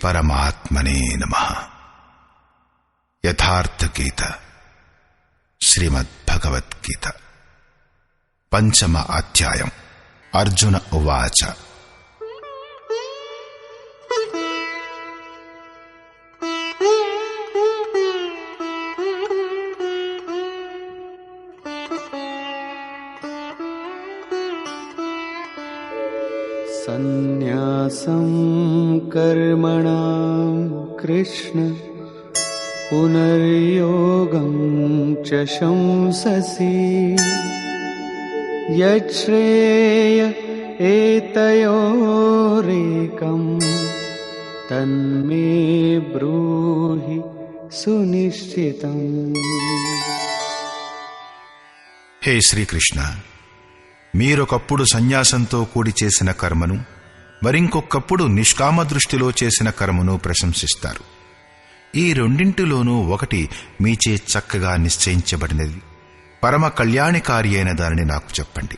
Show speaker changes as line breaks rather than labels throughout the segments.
పరమాత్మనే నమః. యథార్థ గీత శ్రీమద్భగవద్గీత పంచమ అధ్యాయం. అర్జున ఉవాచ.
సన్యాసం కర్మణాం కృష్ణ పునర్యోగం చ శంససి యచ్ఛ్రేయ ఏతయోరేకం తన్మే బ్రూహి సునిశ్చితం.
హే శ్రీకృష్ణ, మీరొకప్పుడు సన్యాసంతో కూడి చేసిన కర్మను, మరింకొకప్పుడు నిష్కామ దృష్టిలో చేసిన కర్మను ప్రశంసిస్తారు. ఈ రెండింటిలోనూ ఒకటి మీచే చక్కగా నిశ్చయించబడినది, పరమ కళ్యాణకారి అయిన దానిని నాకు చెప్పండి.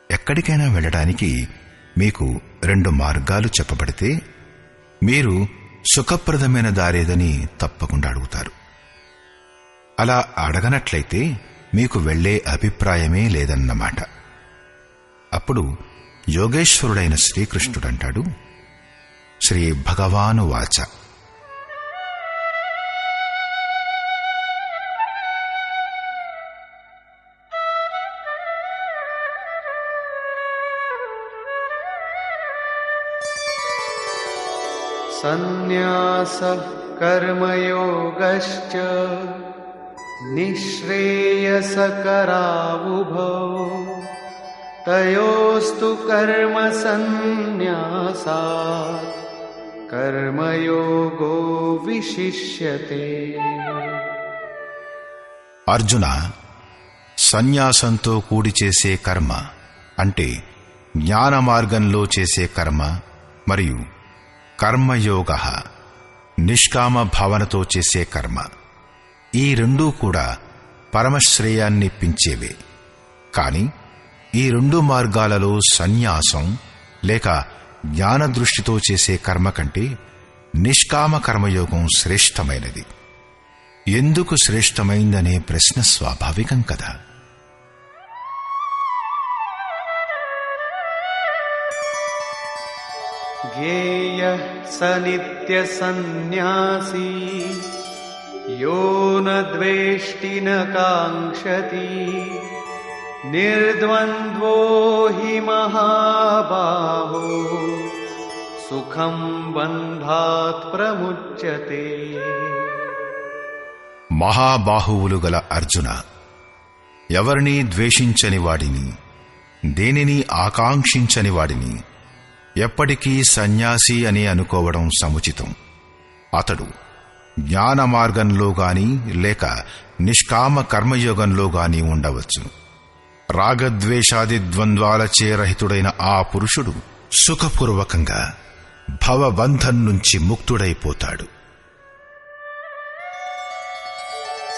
ఎక్కడికైనా వెళ్ళడానికి మీకు 2 మార్గాలు చెప్పబడితే మీరు సుఖప్రదమైన దారేదని తప్పకుండా అడుగుతారు. అలా అడగనట్లయితే మీకు వెళ్లే అభిప్రాయమే లేదన్నమాట. అప్పుడు యోగేశ్వరుడైన శ్రీకృష్ణుడంటాడు, శ్రీ భగవానువాచ.
సన్యాసః కర్మయోగశ్చ నిశ్రేయసకరావుభౌ తయోస్తు కర్మ సన్యాసాత్ కర్మయోగో విశిష్యతే.
అర్జున, సన్యాసంతో కూడి చేసే కర్మ అంటే జ్ఞాన మార్గంలో చేసే కర్మ, మరియు కర్మయోగ నిష్కామ భావనతో చేసే కర్మ, ఈ రెండూ కూడా పరమశ్రేయాన్నిప్పించేవే. కాని ఈ 2 మార్గాలలో సన్యాసం లేక జ్ఞాన దృష్టితో చేసే కర్మ కంటే నిష్కామ కర్మయోగం శ్రేష్టమైనది. ఎందుకు శ్రేష్టమైందనే ప్రశ్న స్వాభావికం కదా.
జ్ఞేయః స నిత్య సన్యాసీ యో న ద్వేష్టి న కాంక్షతి నిర్ద్వంద్వో హి మహాబాహో సుఖం బంధాత్ ప్రముచ్యతే.
మహాబాహువులు గల అర్జున, ఎవరినీ ద్వేషించని వాడిని, దేనిని ఆకాంక్షించని వాడిని ఎప్పటికీ సన్యాసి అని అనుకోవడం సముచితం. అతడు జ్ఞాన మార్గంలో గాని లేక నిష్కామ కర్మయోగంలో గాని ఉండవచ్చు. రాగద్వేషాది ద్వంద్వాలచే రహితుడైన ఆ పురుషుడు సుఖపూర్వకంగా భవబంధం నుంచి ముక్తుడైపోతాడు.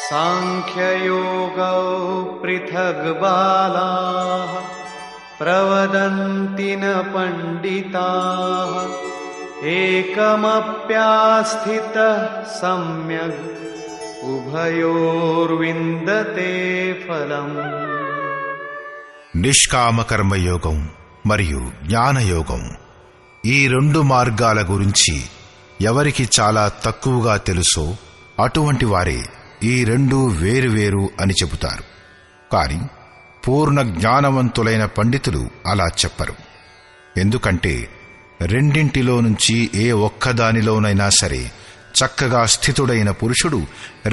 సాంఖ్యయోగో పృథగ్ బాలాః ప్రవదంతి న పండితాః ఏకమప్యాస్థితః సమ్యగ్ ఉభయోర్విందతే ఫలం.
నిష్కామ కర్మయోగం మరియు జ్ఞానయోగం, ఈ 2 మార్గాల గురించి ఎవరికి చాలా తక్కువగా తెలుసో అటువంటి వారే ఈ 2 వేరువేరు అని చెబుతారు. కాని పూర్ణ జ్ఞానవంతులైన పండితులు అలా చెప్పరు. ఎందుకంటే రెండింటిలో నుంచి ఏ ఒక్కదానిలోనైనా సరే చక్కగా స్థితుడైన పురుషుడు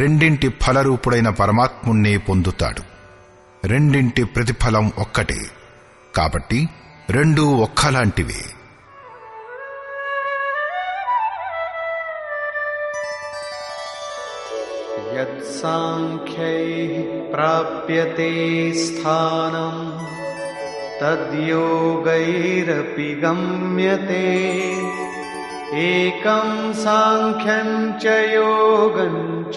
రెండింటి ఫలరూపుడైన పరమాత్ముణ్ణే పొందుతాడు. రెండింటి ప్రతిఫలం ఒక్కటే, కాబట్టి 2 ఒక్కలాంటివే.
యత్సాంఖ్యైః ప్రాప్యతే స్థానం తద్యోగైరపి గమ్యతే ఏకం సాంఖ్యం చ యోగం చ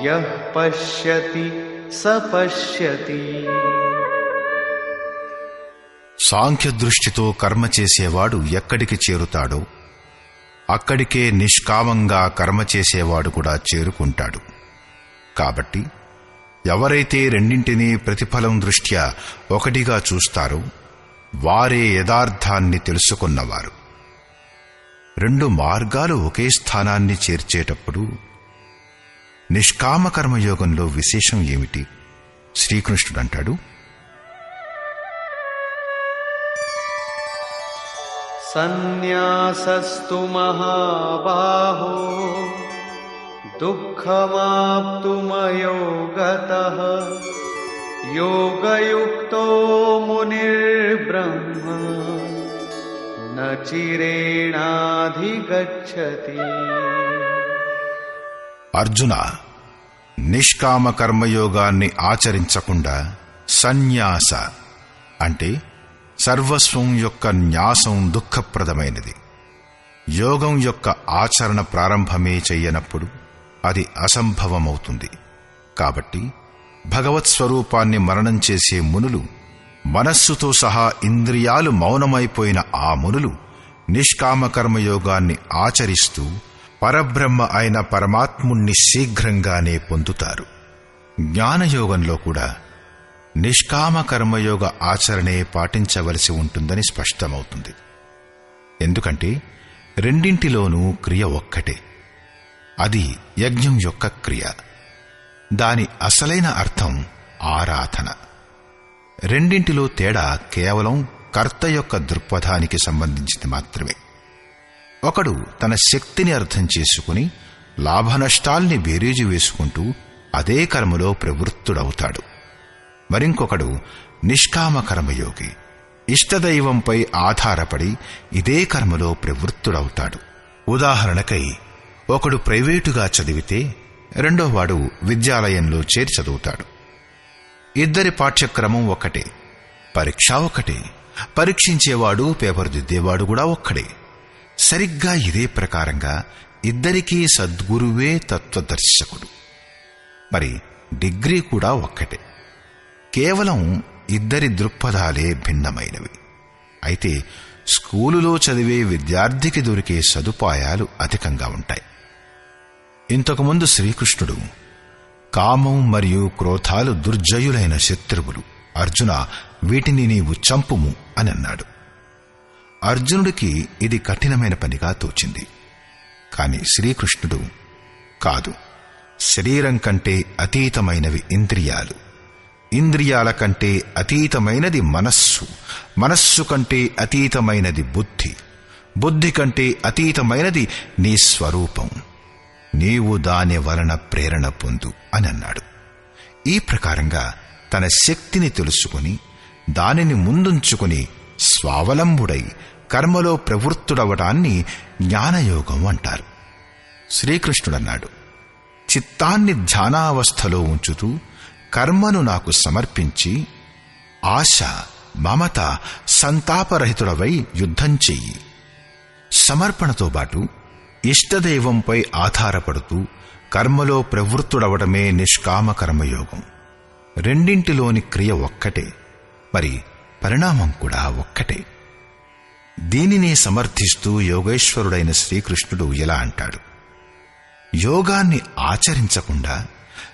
యః పశ్యతి స పశ్యతి.
సాంఖ్య దృష్టితో కర్మ చేసేవాడు ఎక్కడికి చేరుతాడో అక్కడికే నిష్కామంగా కర్మ చేసేవాడు కూడా చేరుకుంటాడు. కాబట్టి ఎవరైతే రెండింటినీ ప్రతిఫలం దృష్ట్యా ఒకటిగా చూస్తారో వారే యథార్థాన్ని తెలుసుకున్నవారు. రెండు మార్గాలు ఒకే స్థానాన్ని చేర్చేటప్పుడు నిష్కామ కర్మయోగంలో విశేషం ఏమిటి? శ్రీకృష్ణుడంటాడు,
సన్యాసస్తు మహాబాహో దుఃఖమాప్తుమయో గతః యోగయుక్తో మునిర్బ్రహ్మ న చిరేణాధిగచ్చతి.
అర్జున, నిష్కామ కర్మయోగాన్ని ఆచరించకుండా సన్యాస అంటే సర్వస్వం యొక్క న్యాసం దుఃఖప్రదమైనది. యోగం యొక్క ఆచరణ ప్రారంభమే చెయ్యనప్పుడు అది అసంభవమవుతుంది. కాబట్టి భగవత్ స్వరూపాన్ని మననం చేసే మునులు, మనస్సుతో సహా ఇంద్రియాలు మౌనమైపోయిన ఆ మునులు నిష్కామ కర్మయోగాన్ని ఆచరిస్తూ పరబ్రహ్మ అయిన పరమాత్ముణ్ణి శీఘ్రంగానే పొందుతారు. జ్ఞానయోగంలో కూడా నిష్కామ కర్మయోగ ఆచరణే పాటించవలసి ఉంటుందని స్పష్టమవుతుంది. ఎందుకంటే రెండింటిలోనూ క్రియ ఒక్కటే. అది యజ్ఞం యొక్క క్రియ. దాని అసలైన అర్థం ఆరాధన. రెండింటిలో తేడా కేవలం కర్త యొక్క దృక్పథానికి సంబంధించింది మాత్రమే. ఒకడు తన శక్తిని అర్థం చేసుకుని లాభనష్టాల్ని బేరీజు వేసుకుంటూ అదే కర్మలో ప్రవృత్తుడవుతాడు. మరింకొకడు నిష్కామ కర్మయోగి, ఇష్టదైవంపై ఆధారపడి ఇదే కర్మలో ప్రవృత్తుడవుతాడు. ఉదాహరణకై ఒకడు ప్రైవేటుగా చదివితే రెండోవాడు విద్యాలయంలో చేరి చదువుతాడు. ఇద్దరి పాఠ్యక్రమం ఒక్కటే, పరీక్ష ఒక్కటే, పరీక్షించేవాడు పేపర్ దిద్దేవాడు కూడా ఒక్కడే. సరిగ్గా ఇదే ప్రకారంగా ఇద్దరికీ సద్గురువే తత్వదర్శకుడు. మరి డిగ్రీ కూడా ఒక్కటే. కేవలం ఇద్దరి దృక్పథాలే భిన్నమైనవి. అయితే స్కూలులో చదివే విద్యార్థికి దొరికే సదుపాయాలు అధికంగా ఉంటాయి. ఇంతకుముందు శ్రీకృష్ణుడు కామం మరియు క్రోధాలు దుర్జయులైన శత్రువులు, అర్జున వీటిని నీవు చంపుము అని అన్నాడు. అర్జునుడికి ఇది కఠినమైన పనిగా తోచింది. కాని శ్రీకృష్ణుడు కాదు, శరీరం కంటే అతీతమైనవి ఇంద్రియాలు, ఇంద్రియాల కంటే అతీతమైనది మనస్సు, మనస్సు కంటే అతీతమైనది బుద్ధి, బుద్ధి కంటే అతీతమైనది నీ స్వరూపం, నీవు దాని వలన ప్రేరణ పొందు అని అన్నాడు. ఈ ప్రకారంగా తన శక్తిని తెలుసుకుని దానిని ముందుంచుకుని స్వావలంబుడై కర్మలో ప్రవృత్తుడవటాన్ని జ్ఞానయోగం అంటారు. శ్రీకృష్ణుడన్నాడు, చిత్తాన్ని ధ్యానావస్థలో ఉంచుతూ కర్మను నాకు సమర్పించి ఆశ, మమత, సంతాపరహితుడవై యుద్ధం చెయ్యి. సమర్పణతో పాటు ఇష్టదైవంపై ఆధారపడుతూ కర్మలో ప్రవృత్తుడవడమే నిష్కామ కర్మయోగం. రెండింటిలోని క్రియ ఒక్కటే, మరి పరిణామం కూడా ఒక్కటే. దీనినే సమర్థిస్తూ యోగేశ్వరుడైన శ్రీకృష్ణుడు ఇలా అంటాడు, యోగాన్ని ఆచరించకుండా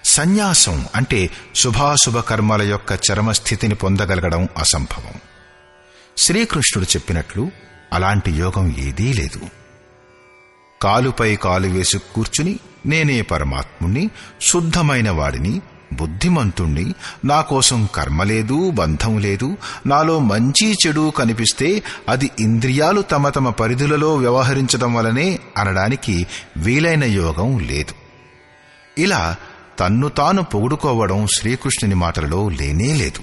సన్యాసం అంటే శుభాశుభ కర్మల యొక్క చరమస్థితిని పొందగలగడం అసంభవం. శ్రీకృష్ణుడు చెప్పినట్లు అలాంటి యోగం ఏదీ లేదు. కాలుపై కాలు వేసి కూర్చుని నేనే పరమాత్ముణ్ణి, శుద్ధమైన వాడిని, బుద్ధిమంతుణ్ణి, నా కోసం కర్మ లేదు, బంధం లేదు, నాలో మంచి చెడు కనిపిస్తే అది ఇంద్రియాలు తమ తమ పరిధులలో వ్యవహరించడం వలనే అనడానికి వీలైన యోగం లేదు. ఇలా తన్ను తాను పొగుడుకోవడం శ్రీకృష్ణుని మాటలలో లేనేలేదు.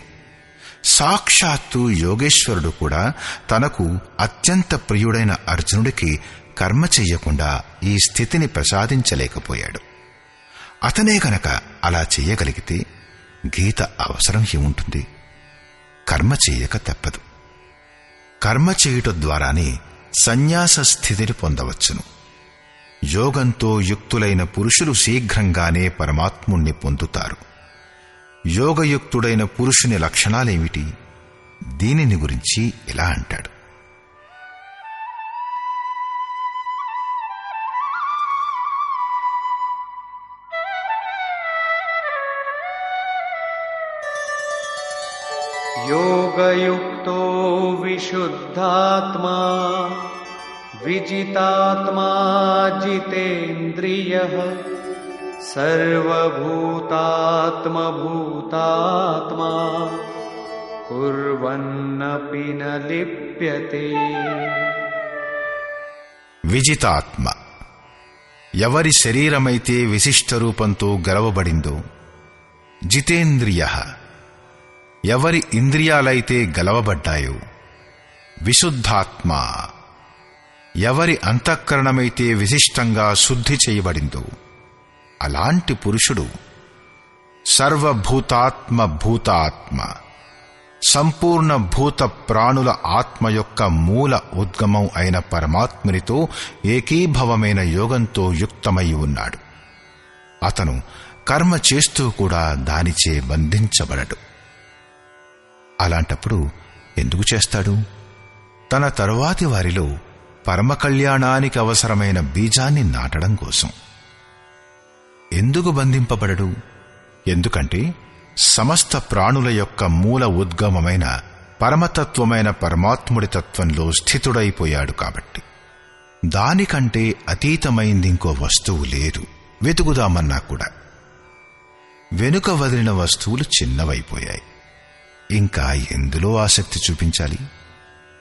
సాక్షాత్తు యోగేశ్వరుడు కూడా తనకు అత్యంత ప్రియుడైన అర్జునుడికి కర్మ చెయ్యకుండా ఈ స్థితిని ప్రసాదించలేకపోయాడు. అతనే గనక అలా చెయ్యగలిగితే గీత అవసరం ఏముంటుంది? కర్మ చెయ్యక తప్పదు. కర్మ చేయుట ద్వారానే సన్యాస స్థితిని పొందవచ్చును. యోగంతో యుక్తులైన పురుషులు శీఘ్రంగానే పరమాత్ముణ్ణి పొందుతారు. యోగయుక్తుడైన పురుషుని లక్షణాలేమిటి? దీనిని గురించి ఇలా అంటాడు,
योगयुक्तो विशुद्धात्मा विजितात्मा जितेन्द्रियः सर्वभूतात्मभूतात्मा कुर्वन्नपि न लिप्यते।
విజితాత్మ ఎవరి శరీరమైతే విశిష్ట రూపంతో గలవబడిందో, జితేంద్రియ ఎవరి ఇంద్రియాలైతే గలవబడ్డాయో, విశుద్ధాత్మ ఎవరి అంతఃకరణమైతే విశిష్టంగా శుద్ధి చేయబడిందో, అలాంటి పురుషుడు సర్వభూతాత్మ భూతాత్మ సంపూర్ణ భూత ప్రాణుల ఆత్మ యొక్క మూల ఉద్గమం అయిన పరమాత్మునితో ఏకీభవమైన యోగంతో యుక్తమై ఉన్నాడు. అతను కర్మ చేస్తూ కూడా దానిచే బంధించబడడు. అలాంటప్పుడు ఎందుకు చేస్తాడు? తన తరువాతి వారిలో పరమ కళ్యాణానికి అవసరమైన బీజాన్ని నాటడం కోసం. ఎందుకు బంధింపబడడు? ఎందుకంటే సమస్త ప్రాణుల యొక్క మూల ఉద్గమమైన పరమతత్వమైన పరమాత్ముడి తత్వంలో స్థితుడైపోయాడు కాబట్టి. దానికంటే అతీతమైందింకో వస్తువు లేదు. వెతుకుదామన్నా కూడా వెనుక వదిలిన వస్తువులు చిన్నవైపోయాయి. ఇంకా ఎందులో ఆసక్తి చూపించాలి?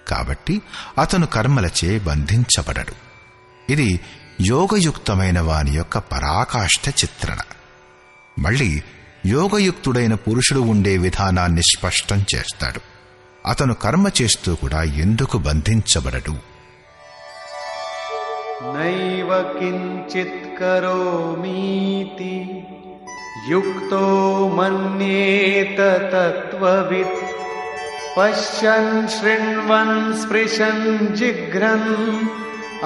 కాబట్టి అతను కర్మలచే బంధించబడడు. ఇది యోగయుక్తమైన వాని యొక్క పరాకాష్ఠ చిత్రణ. మళ్ళీ యోగయుక్తుడైన పురుషుడు ఉండే విధానాన్ని స్పష్టం చేస్తాడు. అతను కర్మ చేస్తూ కూడా ఎందుకు బంధించబడడు?
నైవ కించిత్ కరోమీతి యుక్తో మన్యేత తత్వవిత్ పశ్యన్ శృణ్వన్ స్పృశన్ జిఘ్రన్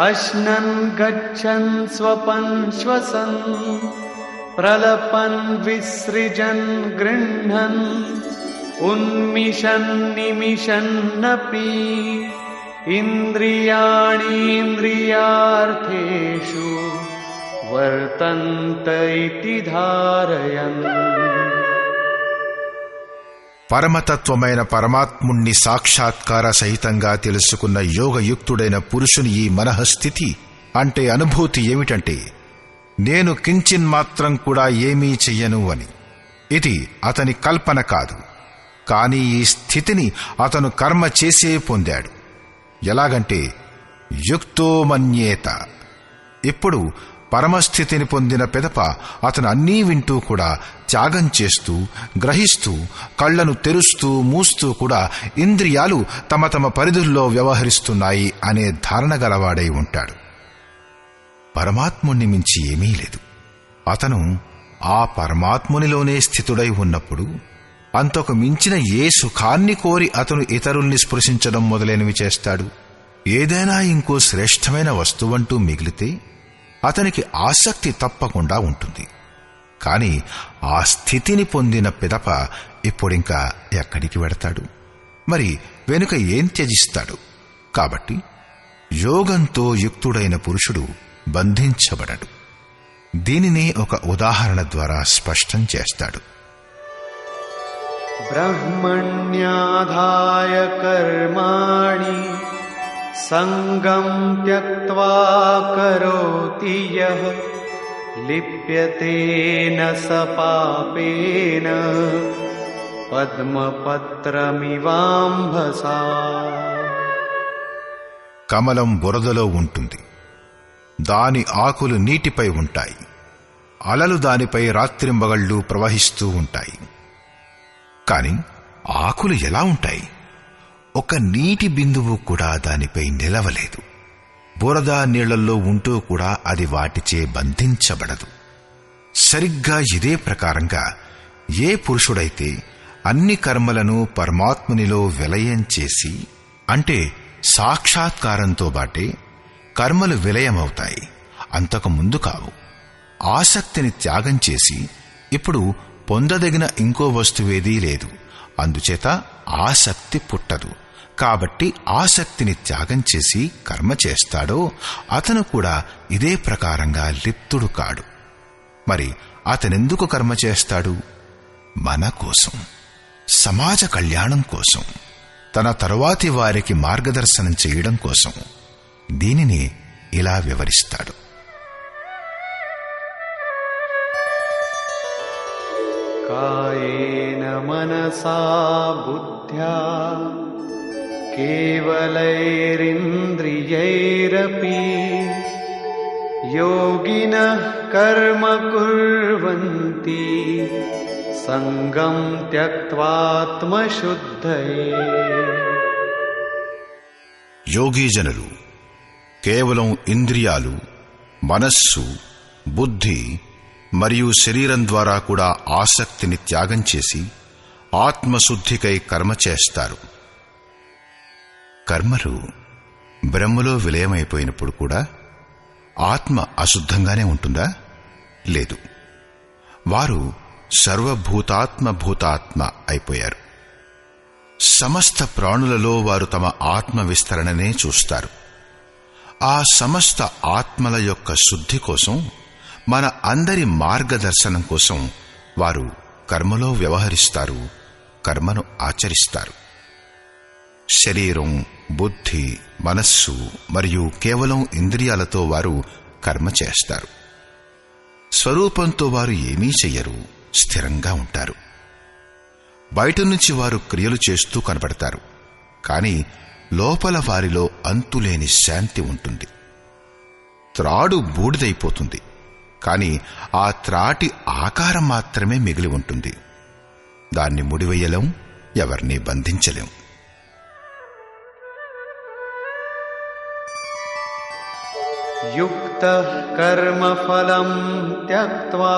అశ్నన్ గచ్చన్ స్వపన్ శ్వసన్ ప్రలపన్ విసృజన్ గృహ్ణన్ ఉన్మిషన్ నిమిషన్నపి ఇంద్రియాణీంద్రియార్థేషు వర్తంత ఇతి ధారయన్.
పరమతత్వమైన పరమాత్ముణ్ణి సాక్షాత్కార సహితంగా తెలుసుకున్న యోగయుక్తుడైన పురుషుని ఈ మనఃస్థితి అంటే అనుభూతి ఏమిటంటే, నేను కించిన్మాత్రం కూడా ఏమీ చెయ్యను అని. ఇది అతని కల్పన కాదు, కాని ఈ స్థితిని అతను కర్మ చేసే పొందాడు. ఎలాగంటే యుక్తో మన్యేత. ఇప్పుడు పరమస్థితిని పొందిన పిదప అతను అన్నీ వింటూ కూడా త్యాగం చేస్తూ, గ్రహిస్తూ, కళ్లను తెరుస్తూ మూస్తూ కూడా ఇంద్రియాలు తమ తమ పరిధుల్లో వ్యవహరిస్తున్నాయి అనే ధారణ గలవాడై ఉంటాడు. పరమాత్ముణ్ణి మించి ఏమీ లేదు. అతను ఆ పరమాత్మునిలోనే స్థితుడై ఉన్నప్పుడు అంతకు మించిన ఏ సుఖాన్ని కోరి అతను ఇతరుల్ని స్పృశించడం మొదలైనవి చేస్తాడు? ఏదైనా ఇంకో శ్రేష్టమైన వస్తువంటూ మిగిలితే అతనికి ఆసక్తి తప్పకుండా ఉంటుంది. కాని ఆ స్థితిని పొందిన పిదప ఇప్పుడింకా ఎక్కడికి వెడతాడు? మరి వెనుక ఏం త్యజిస్తాడు? కాబట్టి యోగంతో యుక్తుడైన పురుషుడు బంధించబడడు. దీనినే ఒక ఉదాహరణ ద్వారా స్పష్టం చేస్తాడు.
బ్రహ్మణ్యాధాయ కర్మాణి సంగం త్యక్త్వా కరోతి యః లిప్యతేన స పాపేన పద్మపత్రమివాంభసా.
కమలం బురదలో ఉంటుంది. దాని ఆకులు నీటిపై ఉంటాయి. అలలు దానిపై రాత్రింబగళ్ళు ప్రవహిస్తూ ఉంటాయి. కాని ఆకులు ఎలా ఉంటాయి? ఒక నీటి బిందువు కూడా దానిపై నిలవలేదు. బురద నీళ్లలో ఉంటూ కూడా అది వాటిచే బంధించబడదు. సరిగ్గా ఇదే ప్రకారంగా ఏ పురుషుడైతే అన్ని కర్మలను పరమాత్మునిలో విలయం చేసి, అంటే సాక్షాత్కారంతో బాటే కర్మలు విలయమవుతాయి, అంతకు ముందు కావు. ఆసక్తిని త్యాగం చేసి ఇప్పుడు పొందదగిన ఇంకో వస్తువేదీ లేదు. అందుచేత ఆసక్తి పుట్టదు. కాబట్టి ఆసక్తిని త్యాగం చేసి కర్మ చేస్తాడో అతను కూడా ఇదే ప్రకారంగా లిప్తుడు కాడు. మరి అతనెందుకు కర్మ చేస్తాడు? మన కోసం. సమాజ కళ్యాణం కోసం, తన తరువాతి వారికి మార్గదర్శనం చేయడం కోసం దీనిని ఇలా వివరిస్తాడు.
కాయేన మనసా బుద్ధ్యా కేవలైరింద్రియైరపి యోగినః కర్మ కుర్వంతి సంగం త్యక్త్వాత్మశుద్ధయే.
యోగీజనులు కేవలం ఇంద్రియాలు, మనస్సు, బుద్ధి మరియు శరీరం ద్వారా కూడా ఆసక్తిని త్యాగం చేసి ఆత్మశుద్ధికై కర్మ చేస్తారు. కర్మలు బ్రహ్మలో విలయమైపోయినప్పుడు కూడా ఆత్మ అశుద్ధంగానే ఉంటుందా? లేదు. వారు సర్వభూతాత్మ అయిపోయారు. సమస్త ప్రాణులలో వారు తమ ఆత్మ విస్తరణనే చూస్తారు. ఆ సమస్త ఆత్మల యొక్క శుద్ధి కోసం, మన అందరి మార్గదర్శనం కోసం వారు కర్మలో వ్యవహరిస్తారు, కర్మను ఆచరిస్తారు. శరీరం, బుద్ధి, మనస్సు మరియు కేవలం ఇంద్రియాలతో వారు కర్మ చేస్తారు. స్వరూపంతో వారు ఏమీ చెయ్యరు, స్థిరంగా ఉంటారు. బయట నుంచి వారు క్రియలు చేస్తూ కనబడతారు, కాని లోపల వారిలో అంతులేని శాంతి ఉంటుంది. త్రాడు బూడిదైపోతుంది, కాని ఆ త్రాటి ఆకారం మాత్రమే మిగిలి ఉంటుంది. దాన్ని ముడివేయలేం, ఎవరినీ బంధించలేం.
యుక్తః కర్మఫలం త్యక్త్వా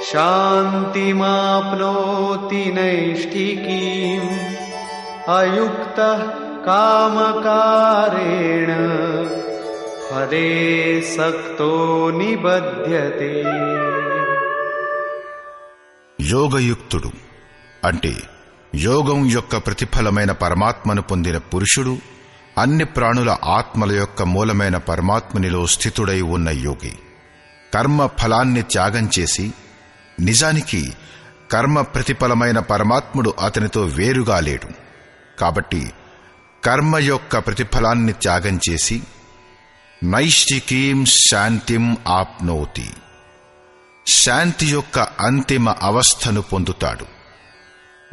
శాంతిమాప్నోతి నైష్ఠికీం అయుక్తః కామకారేణ ఫలే సక్తో నిబధ్యతే.
యోగయుక్తుడు అంటే యోగం యొక్క ప్రతిఫలమైన పరమాత్మను పొందిన పురుషుడు, అన్ని ప్రాణుల ఆత్మల యొక్క మూలమైన పరమాత్మనిలో స్థితుడై ఉన్న యోగి. కర్మ ఫలాన్ని త్యాగం చేసి, నిజానికి కర్మ ప్రతిఫలమైన పరమాత్ముడు అతనితో వేరుగా లేడు కాబట్టి కర్మ యొక్క ప్రతిఫలాన్ని త్యాగం చేసి నైష్ఠికీం శాంతిం ఆప్నోతి, శాంతి యొక్క అంతిమ అవస్థను పొందుతాడు.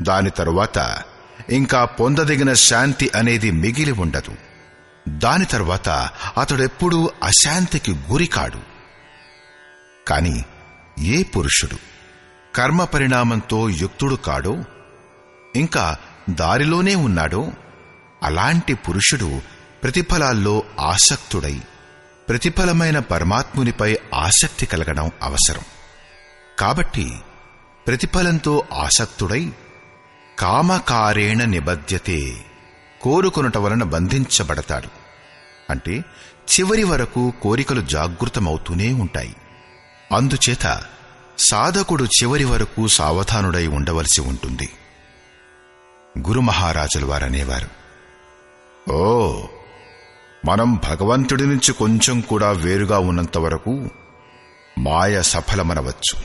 దాని తరువాత ఇంకా పొందదగిన శాంతి అనేది మిగిలి ఉండదు. దాని తరువాత అతడెప్పుడూ అశాంతికి గురికాడు. కాని ఏ పురుషుడు కర్మ పరిణామంతో యుక్తుడు కాడో, ఇంకా దారిలోనే ఉన్నాడో, అలాంటి పురుషుడు ప్రతిఫలాల్లో ఆసక్తుడై ప్రతిఫలమైన పరమాత్మునిపై ఆసక్తి కలగడం అవసరం. కాబట్టి ప్రతిఫలంతో ఆసక్తుడై కామకారేణ నిబధ్యతే, కోరుకొనుట వలన బంధించబడతాడు. అంటే చివరి వరకు కోరికలు జాగృతమవుతూనే ఉంటాయి. అందుచేత సాధకుడు చివరి వరకు సావధానుడై ఉండవలసి ఉంటుంది. గురు మహారాజుల వారనేవారు, ఓ, మనం భగవంతుడి నుంచి కొంచెం కూడా వేరుగా ఉన్నంత వరకు మాయ సఫలమనవచ్చు.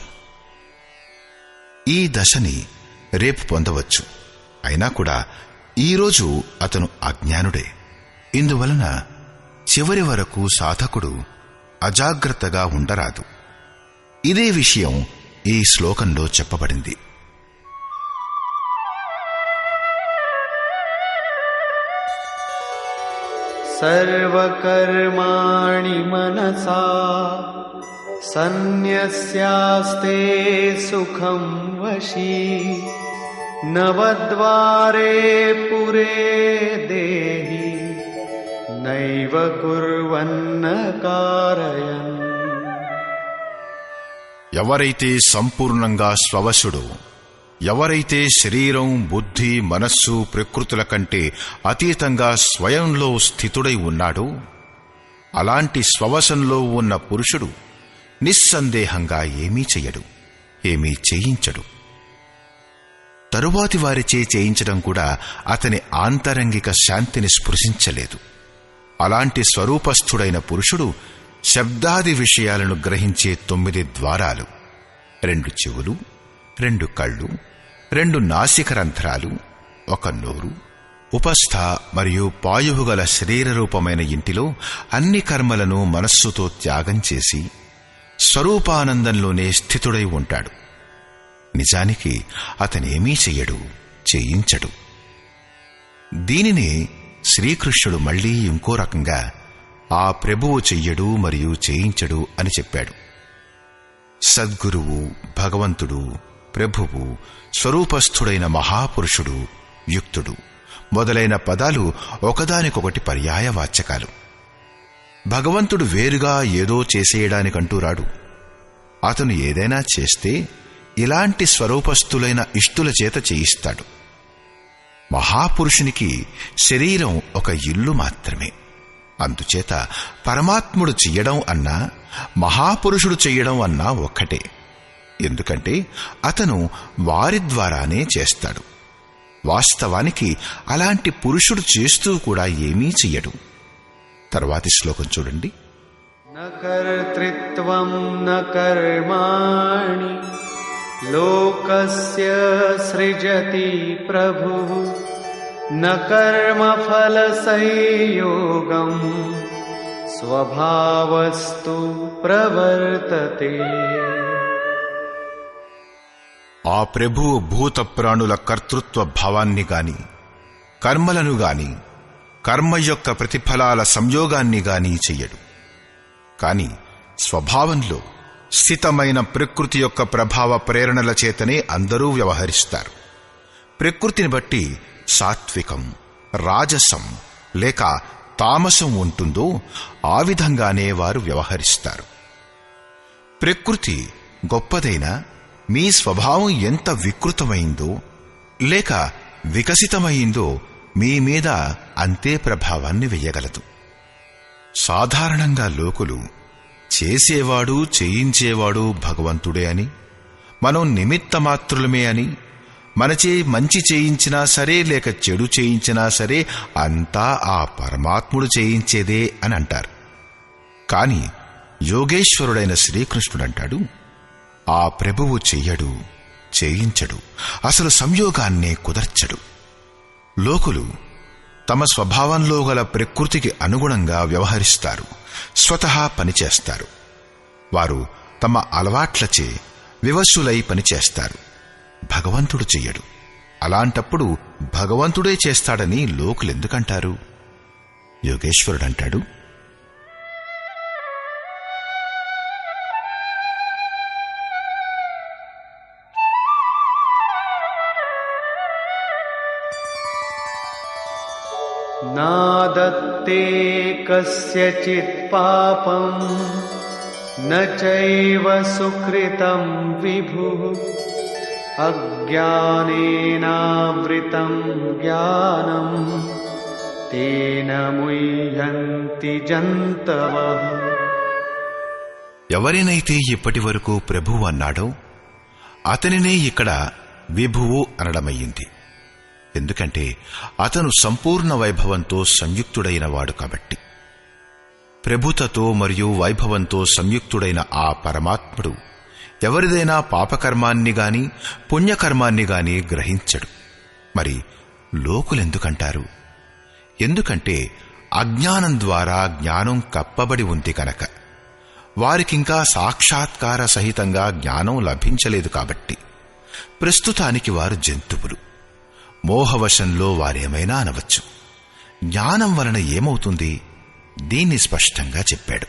ఈ దశని రేపు పొందవచ్చు. అయినా కూడా ఈరోజు అతను అజ్ఞానుడే. ఇందువలన చివరి వరకు సాధకుడు అజాగ్రత్తగా ఉండరాదు. ఇదే విషయం ఈ శ్లోకంలో చెప్పబడింది.
సర్వకర్మాణి మనసా సన్యస్యాస్తే సుఖం వశీ నవద్వారే పురే దేహి నైవ కుర్వన్న కారయన్.
ఎవరైతే సంపూర్ణంగా స్వవశుడో, ఎవరైతే శరీరం, బుద్ధి, మనస్సు, ప్రకృతుల కంటే అతీతంగా స్వయంలో స్థితుడై ఉన్నాడో, అలాంటి స్వవశంలో ఉన్న పురుషుడు నిస్సందేహంగా ఏమీ చెయ్యడు, ఏమీ చేయించడు. తరువాతి వారిచే చేయించడం కూడా అతని ఆంతరంగిక శాంతిని స్పృశించలేదు. అలాంటి స్వరూపస్థుడైన పురుషుడు శబ్దాది విషయాలను గ్రహించే 9 ద్వారాలు, 2 చెవులు, 2 కళ్ళు, 2 నాసికరంధ్రాలు, 1 నోరు, ఉపస్థ మరియు పాయువు గల శరీరరూపమైన ఇంటిలో అన్ని కర్మలను మనస్సుతో త్యాగం చేసి స్వరూపానందంలోనే స్థితుడై ఉంటాడు. నిజానికి అతనేమీ చెయ్యడు, చేయించడు. దీనినే శ్రీకృష్ణుడు మళ్లీ ఇంకో రకంగా ఆ ప్రభువు చెయ్యడు మరియు చేయించడు అని చెప్పాడు. సద్గురువు, భగవంతుడు, ప్రభువు, స్వరూపస్థుడైన మహాపురుషుడు, యుక్తుడు మొదలైన పదాలు ఒకదానికొకటి పర్యాయవాచకాలు. భగవంతుడు వేరుగా ఏదో చేసేయడానికంటూ రాడు. అతను ఏదైనా చేస్తే ఇలాంటి స్వరూపస్థులైన ఇష్టుల చేత చేయిస్తాడు. మహాపురుషునికి శరీరం ఒక ఇల్లు మాత్రమే. అందుచేత పరమాత్ముడు చెయ్యడం అన్నా మహాపురుషుడు చెయ్యడం అన్నా ఒక్కటే. ఎందుకంటే అతను వారి ద్వారానే చేస్తాడు. వాస్తవానికి అలాంటి పురుషుడు చేస్తూ కూడా ఏమీ చెయ్యడు. తర్వాతి శ్లోకం చూడండి.
న కర్తృత్వం న కర్మాణి లోకస్య సృజతి ప్రభుః న కర్మఫల సంయోగం స్వభావస్తు ప్రవర్తతే.
ఆ ప్రభువు భూత ప్రాణుల కర్తృత్వ భావాన్ని గాని, కర్మలను గాని, కర్మ యొక్క ప్రతిఫలాల సంయోగాన్ని గాని చెయ్యడు. కాని స్వభావంలో స్థితమైన ప్రకృతి యొక్క ప్రభావ ప్రేరణల చేతనే అందరూ వ్యవహరిస్తారు. ప్రకృతిని బట్టి సాత్వికం, రాజసం లేక తామసం ఉంటుందో ఆ విధంగానే వారు వ్యవహరిస్తారు. ప్రకృతి గొప్పదైనా మీ స్వభావం ఎంత వికృతమైందో లేక వికసితమైందో మీ మీద అంతే ప్రభావాన్ని వెయ్యగలదు. సాధారణంగా లోకులు చేసేవాడు, చేయించేవాడు భగవంతుడే అని, మనం నిమిత్తమాత్రులమే అని, మనచే మంచి చేయించినా సరే లేక చెడు చేయించినా సరే అంతా ఆ పరమాత్ముడు చేయించేదే అని అంటారు. కాని యోగేశ్వరుడైన శ్రీకృష్ణుడంటాడు, ఆ ప్రభువు చెయ్యడు, చేయించడు, అసలు సంయోగాన్నే కుదర్చడు. లోకులు తమ స్వభావంలో గల ప్రకృతికి అనుగుణంగా వ్యవహరిస్తారు, స్వతహా పనిచేస్తారు. వారు తమ అలవాట్లచే వివశులై పనిచేస్తారు. భగవంతుడు చెయ్యడు. అలాంటప్పుడు భగవంతుడే చేస్తాడని లోకులెందుకంటారు? యోగేశ్వరుడంటాడు,
నాదత్తే కస్యచిత్ పాపం న చైవ సుకృతం విభుః అజ్ఞానేనావృతం జ్ఞానం తేన ముహ్యంతి జంతవః.
ఎవరినైతే ఇప్పటి వరకు ప్రభువు అన్నాడో అతనినే ఇక్కడ విభువు అనడమయ్యింది. ఎందుకంటే అతను సంపూర్ణ వైభవంతో సంయుక్తుడైనవాడు కాబట్టి. ప్రభుతతో మరియు వైభవంతో సంయుక్తుడైన ఆ పరమాత్ముడు ఎవరిదైనా పాపకర్మాన్ని గాని పుణ్యకర్మాన్ని గాని గ్రహించడు. మరి లోకులెందుకంటారు? ఎందుకంటే అజ్ఞానం ద్వారా జ్ఞానం కప్పబడి ఉంది కనుక. వారికింకా సాక్షాత్కార సహితంగా జ్ఞానం లభించలేదు కాబట్టి. ప్రస్తుతానికి వారు జంతువులు. మోహవశంలో వారేమైనా అనవచ్చు. జ్ఞానం వలన ఏమవుతుంది? దీన్ని స్పష్టంగా చెప్పాడు.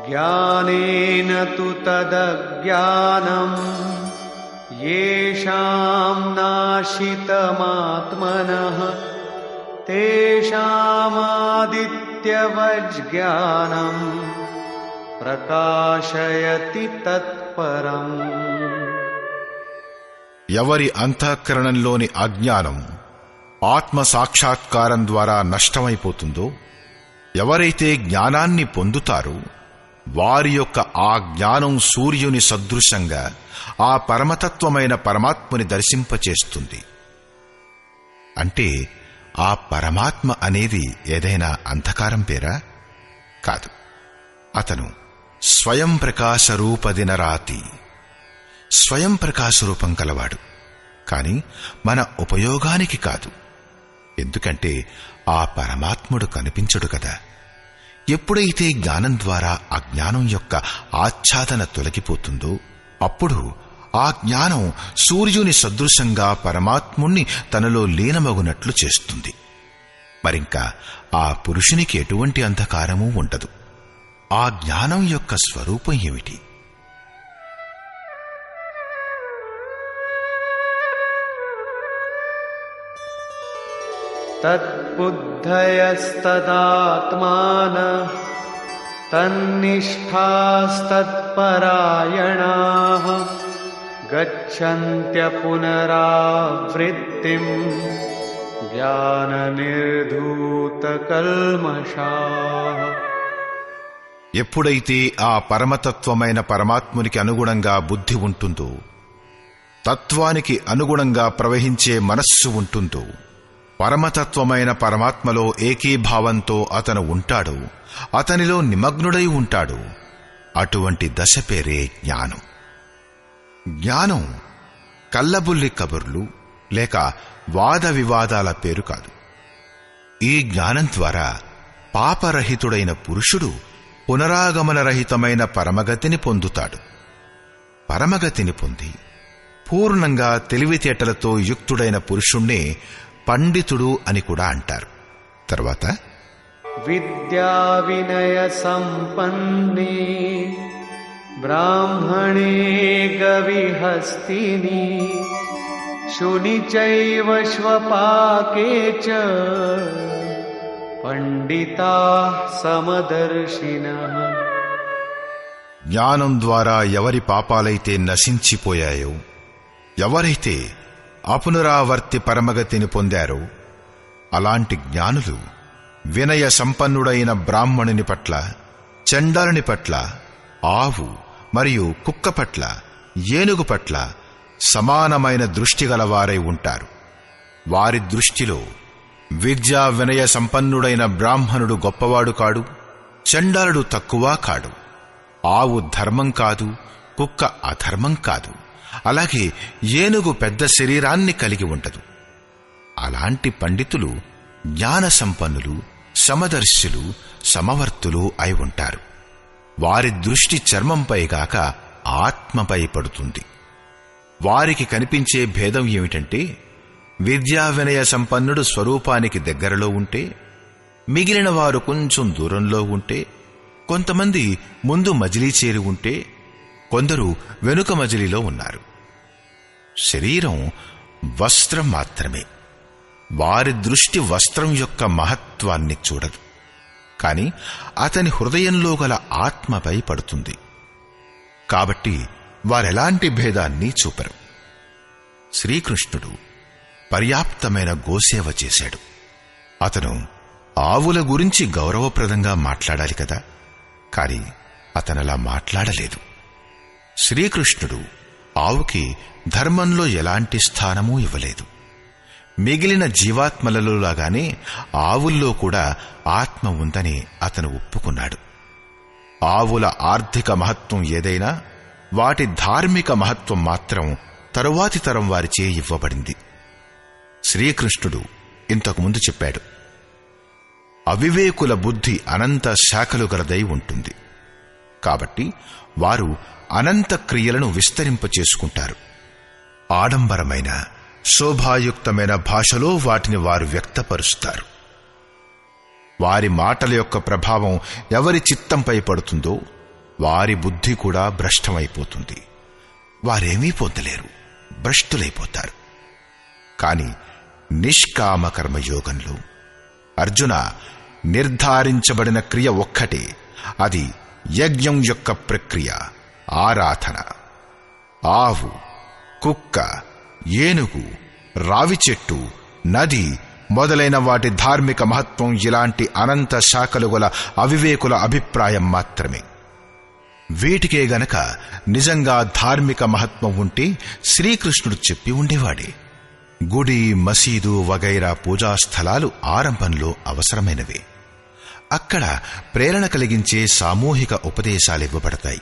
జ్ఞానేన తు తదజ్ఞానం యేషాం నాశితమాత్మనః తేషామాదిత్యవజ్ఞానం ప్రకాశయతి తత్పరం.
ఎవరి అంతఃకరణంలోని అజ్ఞానం ఆత్మ సాక్షాత్కారం ద్వారా నష్టమైపోతుందో, ఎవరైతే జ్ఞానాన్ని పొందుతారో వారి యొక్క ఆ జ్ఞానం సూర్యుని సదృశంగా ఆ పరమతత్వమైన పరమాత్మని దర్శింపచేస్తుంది. అంటే ఆ పరమాత్మ అనేది ఏదైనా అంధకారం పేరా? కాదు. అతను స్వయం ప్రకాశ రూపదినరాతి, స్వయం ప్రకాశ రూపం కలవాడు. కాని మన ఉపయోగానికి కాదు. ఎందుకంటే ఆ పరమాత్ముడు కనిపించడు కదా. ఎప్పుడైతే జ్ఞానం ద్వారా అజ్ఞానం యొక్క ఆచ్ఛాదన తొలగిపోతుందో అప్పుడు ఆ జ్ఞానం సూర్యుని సదృశంగా పరమాత్ముణ్ణి తనలో లీనమగునట్లు చేస్తుంది. మరింకా ఆ పురుషునికి ఎటువంటి అంధకారమూ ఉండదు. ఆ జ్ఞానం యొక్క స్వరూపం ఏమిటి?
తద్బుద్ధయస్తదాత్మానః తన్నిష్ఠాస్తత్పరాయణాః గచ్చన్త్య పునరావృత్తిం జ్ఞాననిర్ధూతకల్మషాః.
ఎప్పుడైతే ఆ పరమతత్వమైన పరమాత్మునికి అనుగుణంగా బుద్ధి ఉంటుందో, తత్వానికి అనుగుణంగా ప్రవహించే మనస్సు ఉంటుందో, పరమతత్వమైన పరమాత్మలో ఏకీభావంతో అతను ఉంటాడు, అతనిలో నిమగ్నుడై ఉంటాడు. అటువంటి దశ పేరే జ్ఞానం. జ్ఞానం కల్లబుల్లి కబుర్లు లేక వాద వివాదాల పేరు కాదు. ఈ జ్ఞానం ద్వారా పాపరహితుడైన పురుషుడు పునరాగమనరహితమైన పరమగతిని పొందుతాడు. పరమగతిని పొంది పూర్ణంగా తెలివితేటలతో యుక్తుడైన పురుషుణ్ణే పండితుడు అని కూడా అంటారు. తర్వాత
విద్యా వినయ సంపన్నే బ్రాహ్మణే గవిహస్తిని శుని చైవ శ్వపాకే చ పండితాః సమదర్శినః.
జ్ఞానం ద్వారా ఎవరి పాపాలైతే నశించిపోయాయో, ఎవరైతే అపునరావర్తి పరమగతిని పొందారో అలాంటి జ్ఞానులు వినయ సంపన్నుడైన బ్రాహ్మణుని పట్ల, చండాలుని పట్ల, ఆవు మరియు కుక్క పట్ల, ఏనుగు పట్ల సమానమైన దృష్టి గలవారై ఉంటారు. వారి దృష్టిలో విద్యా వినయ సంపన్నుడైన బ్రాహ్మణుడు గొప్పవాడు కాడు, చండాలుడు తక్కువ కాడు, ఆవు ధర్మం కాదు, కుక్క అధర్మం కాదు, అలాగే ఏనుగు పెద్ద శరీరాన్ని కలిగి ఉండదు. అలాంటి పండితులు జ్ఞాన సంపన్నులు, సమదర్శులు, సమవర్తులు అయి ఉంటారు. వారి దృష్టి చర్మంపై గాక ఆత్మపై పడుతుంది. వారికి కనిపించే భేదం ఏమిటంటే, విద్యా వినయ సంపన్నుడు స్వరూపానికి దగ్గరలో ఉంటే, మిగిలిన వారు కొంచెం దూరంలో ఉంటే, కొంతమంది ముందు మజిలీ చేరి ఉంటే, కొందరు వెనుక మజిలీలో ఉన్నారు. శరీరం వస్త్రం మాత్రమే. వారి దృష్టి వస్త్రం యొక్క మహత్వాన్ని చూడదు, కాని అతని హృదయంలో గల ఆత్మపై పడుతుంది. కాబట్టి వారెలాంటి భేదాన్ని చూపరు. శ్రీకృష్ణుడు పర్యాప్తమైన గోసేవ చేశాడు. అతను ఆవుల గురించి గౌరవప్రదంగా మాట్లాడాలి కదా, కాని అతనలా మాట్లాడలేదు. శ్రీకృష్ణుడు ఆవుకి ధర్మంలో ఎలాంటి స్థానమూ ఇవ్వలేదు. మిగిలిన జీవాత్మలలో లాగానే ఆవుల్లో కూడా ఆత్మ ఉందని అతను ఒప్పుకున్నాడు. ఆవుల ఆర్థిక మహత్వం ఏదైనా వాటి ధార్మిక మహత్వం మాత్రం తరువాతి తరం వారిచే ఇవ్వబడింది. శ్రీకృష్ణుడు ఇంతకుముందు చెప్పాడు, అవివేకుల బుద్ధి అనంత శాఖలు గలదై ఉంటుంది. కాబట్టి వారు అనంత క్రియలను విస్తరింపచేసుకుంటారు. ఆడంబరమైన శోభాయుక్తమైన భాషలో వాటిని వారు వ్యక్తపరుస్తారు. వారి మాటల యొక్క ప్రభావం ఎవరి చిత్తంపై పడుతుందో వారి బుద్ధి కూడా భ్రష్టమైపోతుంది. వారేమీ పొందలేరు, భ్రష్టులైపోతారు. కాని నిష్కామ కర్మయోగంలో అర్జున, నిర్ధారించబడిన క్రియ ఒక్కటే, అది యజ్ఞం యొక్క ప్రక్రియ, ఆరాధన. ఆవు, కుక్క, ఏనుగు, రావి చెట్టు, నది మొదలైన వాటి ధార్మిక మహత్వం ఇలాంటి అనంత శాఖలు గల అవివేకుల అభిప్రాయం మాత్రమే. వీటికే గనక నిజంగా ధార్మిక మహత్వం ఉంటే శ్రీకృష్ణుడు చెప్పి ఉండేవాడే. గుడి, మసీదు వగైరా పూజాస్థలాలు ఆరంభంలో అవసరమైనవే. అక్కడ ప్రేరణ కలిగించే సామూహిక ఉపదేశాలివ్వబడతాయి.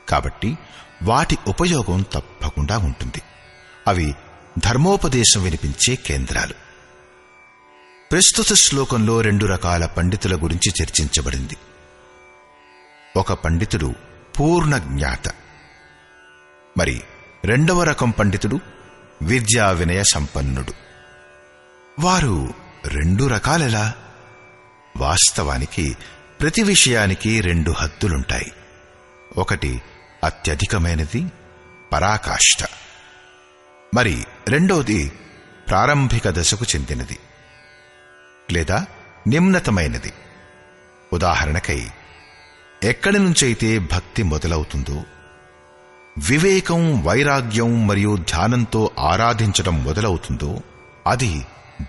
కాబట్టి వాటి ఉపయోగం తప్పకుండా ఉంటుంది. అవి ధర్మోపదేశం వినిపించే కేంద్రాలు. ప్రస్తుత శ్లోకంలో 2 రకాల పండితుల గురించి చర్చించబడింది. ఒక పండితుడు పూర్ణ జ్ఞాత, మరి 2వ రకం పండితుడు విద్యా వినయ సంపన్నుడు. వారు 2 రకాలెలా? వాస్తవానికి ప్రతి విషయానికి 2 హద్దులుంటాయి. ఒకటి అత్యధికమైనది, పరాకాష్ఠ. మరి రెండోది ప్రారంభిక దశకు చెందినది లేదా నిమ్నతమైనది. ఉదాహరణకై, ఎక్కడి నుంచైతే భక్తి మొదలవుతుందో, వివేకం, వైరాగ్యం మరియు ధ్యానంతో ఆరాధించడం మొదలవుతుందో అది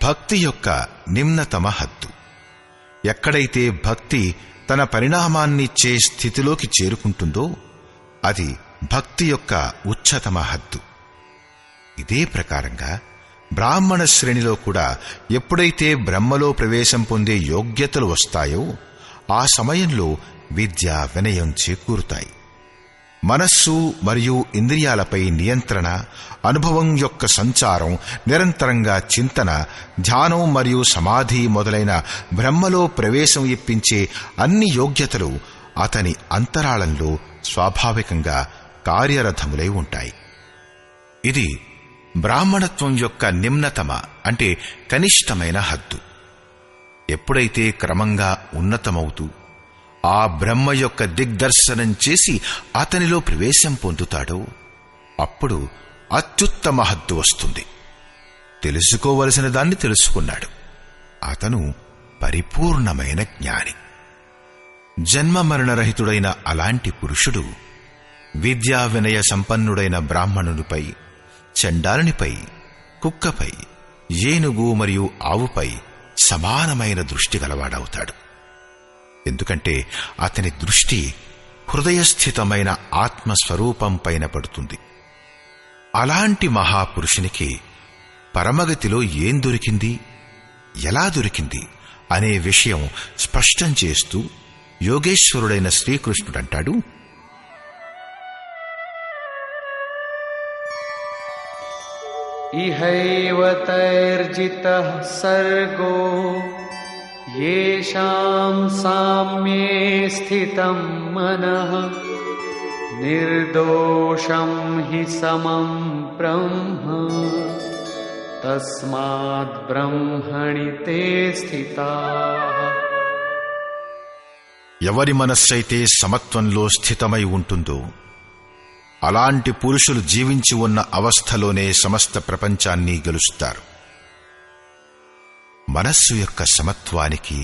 భక్తి యొక్క నిమ్నతమ హద్దు. ఎక్కడైతే భక్తి తన పరిణామాన్నిచ్చే స్థితిలోకి చేరుకుంటుందో అది భక్తి యొక్క ఉచ్చతమ హద్దు. ఇదే ప్రకారంగా బ్రాహ్మణ శ్రేణిలో కూడా ఎప్పుడైతే బ్రహ్మలో ప్రవేశం పొందే యోగ్యతలు వస్తాయో ఆ సమయంలో విద్య, వినయం చేకూరుతాయి. మనస్సు మరియు ఇంద్రియాలపై నియంత్రణ, అనుభవం యొక్క సంచారం, నిరంతరంగా చింతన, ధ్యానం మరియు సమాధి మొదలైన బ్రహ్మలో ప్రవేశం ఇప్పించే అన్ని యోగ్యతలు అతని అంతరాళంలో స్వాభావికంగా కార్యరథములై ఉంటాయి. ఇది బ్రాహ్మణత్వం యొక్క నిమ్నతమ అంటే కనిష్టమైన హద్దు. ఎప్పుడైతే క్రమంగా ఉన్నతమవుతూ ఆ బ్రహ్మ యొక్క దిగ్దర్శనం చేసి అతనిలో ప్రవేశం పొందుతాడో అప్పుడు అత్యుత్తమ హద్దు వస్తుంది. తెలుసుకోవలసిన దాన్ని తెలుసుకున్నాడు. అతను పరిపూర్ణమైన జ్ఞాని. జన్మ మరణరహితుడైన అలాంటి పురుషుడు విద్యా వినయ సంపన్నుడైన బ్రాహ్మణునిపై, చండాలునిపై, కుక్కపై, ఏనుగు మరియు ఆవుపై సమానమైన దృష్టి గలవాడవుతాడు. ఎందుకంటే అతని దృష్టి హృదయస్థితమైన ఆత్మస్వరూపం పైన పడుతుంది. అలాంటి మహాపురుషునికి పరమగతిలో ఏం దొరికింది, ఎలా దొరికింది అనే విషయం స్పష్టం చేస్తూ యోగేశ్వరుడైన శ్రీకృష్ణుడంటాడు,
ఇహైవ తైర్జితః సర్గో యేషాం సామ్యే స్థితం మనః నిర్దోషం హి సమం బ్రహ్మ తస్మాత్ బ్రహ్మణి తే స్థితాః.
ఎవరి మనస్సైతే సమత్వంలో స్థితమై ఉంటుందో అలాంటి పురుషులు జీవించి ఉన్న అవస్థలోనే సమస్త ప్రపంచాన్ని గెలుస్తారు. మనస్సు యొక్క సమత్వానికి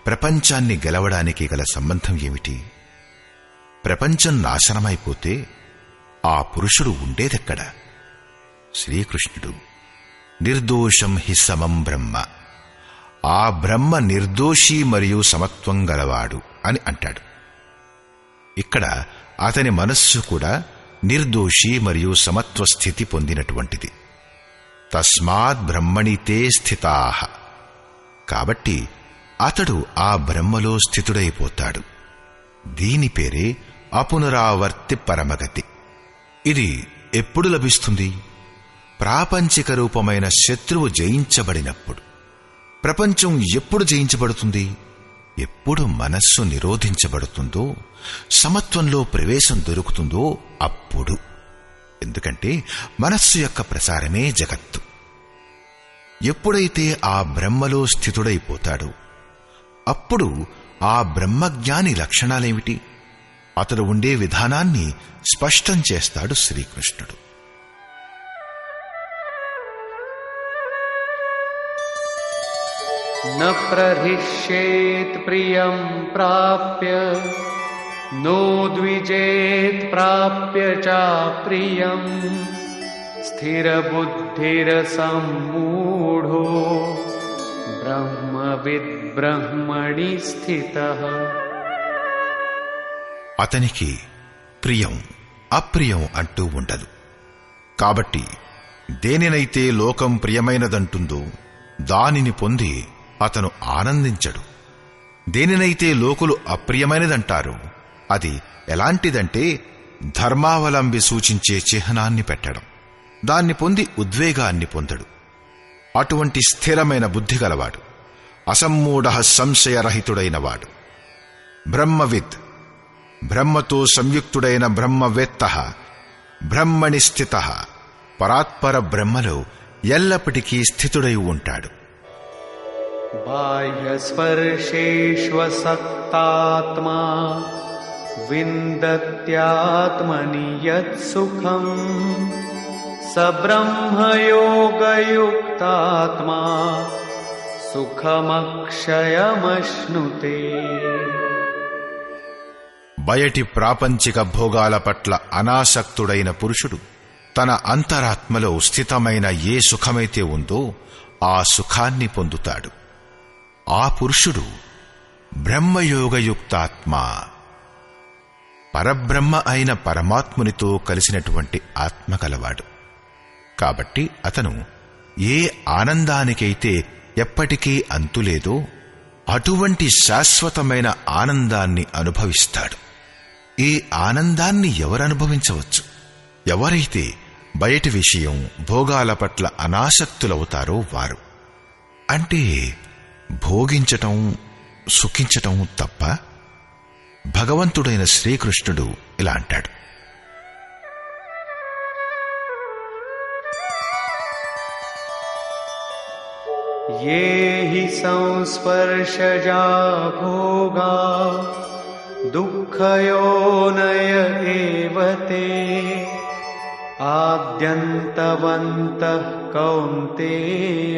ప్రపంచాన్ని గెలవడానికి గల సంబంధం ఏమిటి? ప్రపంచం నాశనమైపోతే ఆ పురుషుడు ఉండేదెక్కడ? శ్రీకృష్ణుడు నిర్దోషం హి సమం బ్రహ్మ, ఆ బ్రహ్మ నిర్దోషి మరియు సమత్వం గలవాడు అని అంటాడు. ఇక్కడ అతని మనస్సు కూడా నిర్దోషి మరియు సమత్వ స్థితి పొందినటువంటిది. తస్మాత్ బ్రహ్మణితే స్థితాః, కాబట్టి అతడు ఆ బ్రహ్మలో స్థితుడైపోతాడు. దీని పేరే అపునరావర్తి పరమగతి. ఇది ఎప్పుడు లభిస్తుంది? ప్రాపంచిక రూపమైన శత్రువు జయించబడినప్పుడు. ప్రపంచం ఎప్పుడు జయించబడుతుంది? ఎప్పుడు మనస్సు నిరోధించబడుతుందో, సమత్వంలో ప్రవేశం దొరుకుతుందో అప్పుడు. ఎందుకంటే మనస్సు యొక్క ప్రసారమే జగత్తు. ఎప్పుడైతే ఆ బ్రహ్మలో స్థితుడైపోతాడో అప్పుడు ఆ బ్రహ్మజ్ఞాని లక్షణాలేమిటి, అతడు ఉండే విధానాన్ని స్పష్టం చేస్తాడు శ్రీకృష్ణుడు.
న ప్రహిష్యేత్ ప్రియం ప్రాప్య నోద్విజేత్ ప్రాప్య చ ప్రియం స్థిరబుద్ధిరసమ్మూఢో బ్రహ్మవిద్ బ్రహ్మణి స్థితః.
అతనికి ప్రియం, అప్రియం అంటూ ఉండదు. కాబట్టి దేనినైతే లోకం ప్రియమైనదంటుందో దానిని పొంది అతను ఆనందించడు. దేనినైతే లోకులు అప్రియమైనదంటారో అది ఎలాంటిదంటే ధర్మావలంబి సూచించే చిహ్నాన్ని పెట్టడం. దాన్ని పొంది ఉద్వేగాన్ని పొందడు. అటువంటి స్థిరమైన బుద్ధి గలవాడు, అసమ్మూఢ సంశయరహితుడైనవాడు, బ్రహ్మవిద్, బ్రహ్మతో సంయుక్తుడైన బ్రహ్మవేత్త, బ్రహ్మణి స్థిత, పరాత్పర బ్రహ్మలో ఎల్లప్పటికీ స్థితుడై ఉంటాడు.
బాహ్యస్పర్శేష్వసక్తాత్మా విందత్యాత్మని యత్సుఖం స బ్రహ్మయోగయుక్తాత్మా సుఖమక్షయమశ్నుతే.
బయటి ప్రాపంచిక భోగాల పట్ల అనాసక్తుడైన పురుషుడు తన అంతరాత్మలో స్థితమైన ఏ సుఖమైతే ఉందో ఆ సుఖాన్ని పొందుతాడు. ఆ పురుషుడు బ్రహ్మయోగయుక్తాత్మ, పరబ్రహ్మ అయిన పరమాత్మునితో కలిసినటువంటి ఆత్మ కలవాడు. కాబట్టి అతను ఏ ఆనందానికైతే ఎప్పటికీ అంతులేదో అటువంటి శాశ్వతమైన ఆనందాన్ని అనుభవిస్తాడు. ఈ ఆనందాన్ని ఎవరనుభవించవచ్చు? ఎవరైతే బయటి విషయం, భోగాల పట్ల అనాసక్తులవుతారో వారు. అంటే భోగించటం, సుఖించటం తప్ప? భగవంతుడైన శ్రీకృష్ణుడు ఇలా అంటాడు,
ये हि संस्पर्शजा भोगा दुःखयोनय एव ते आद्यन्तवन्तः कौन्तेय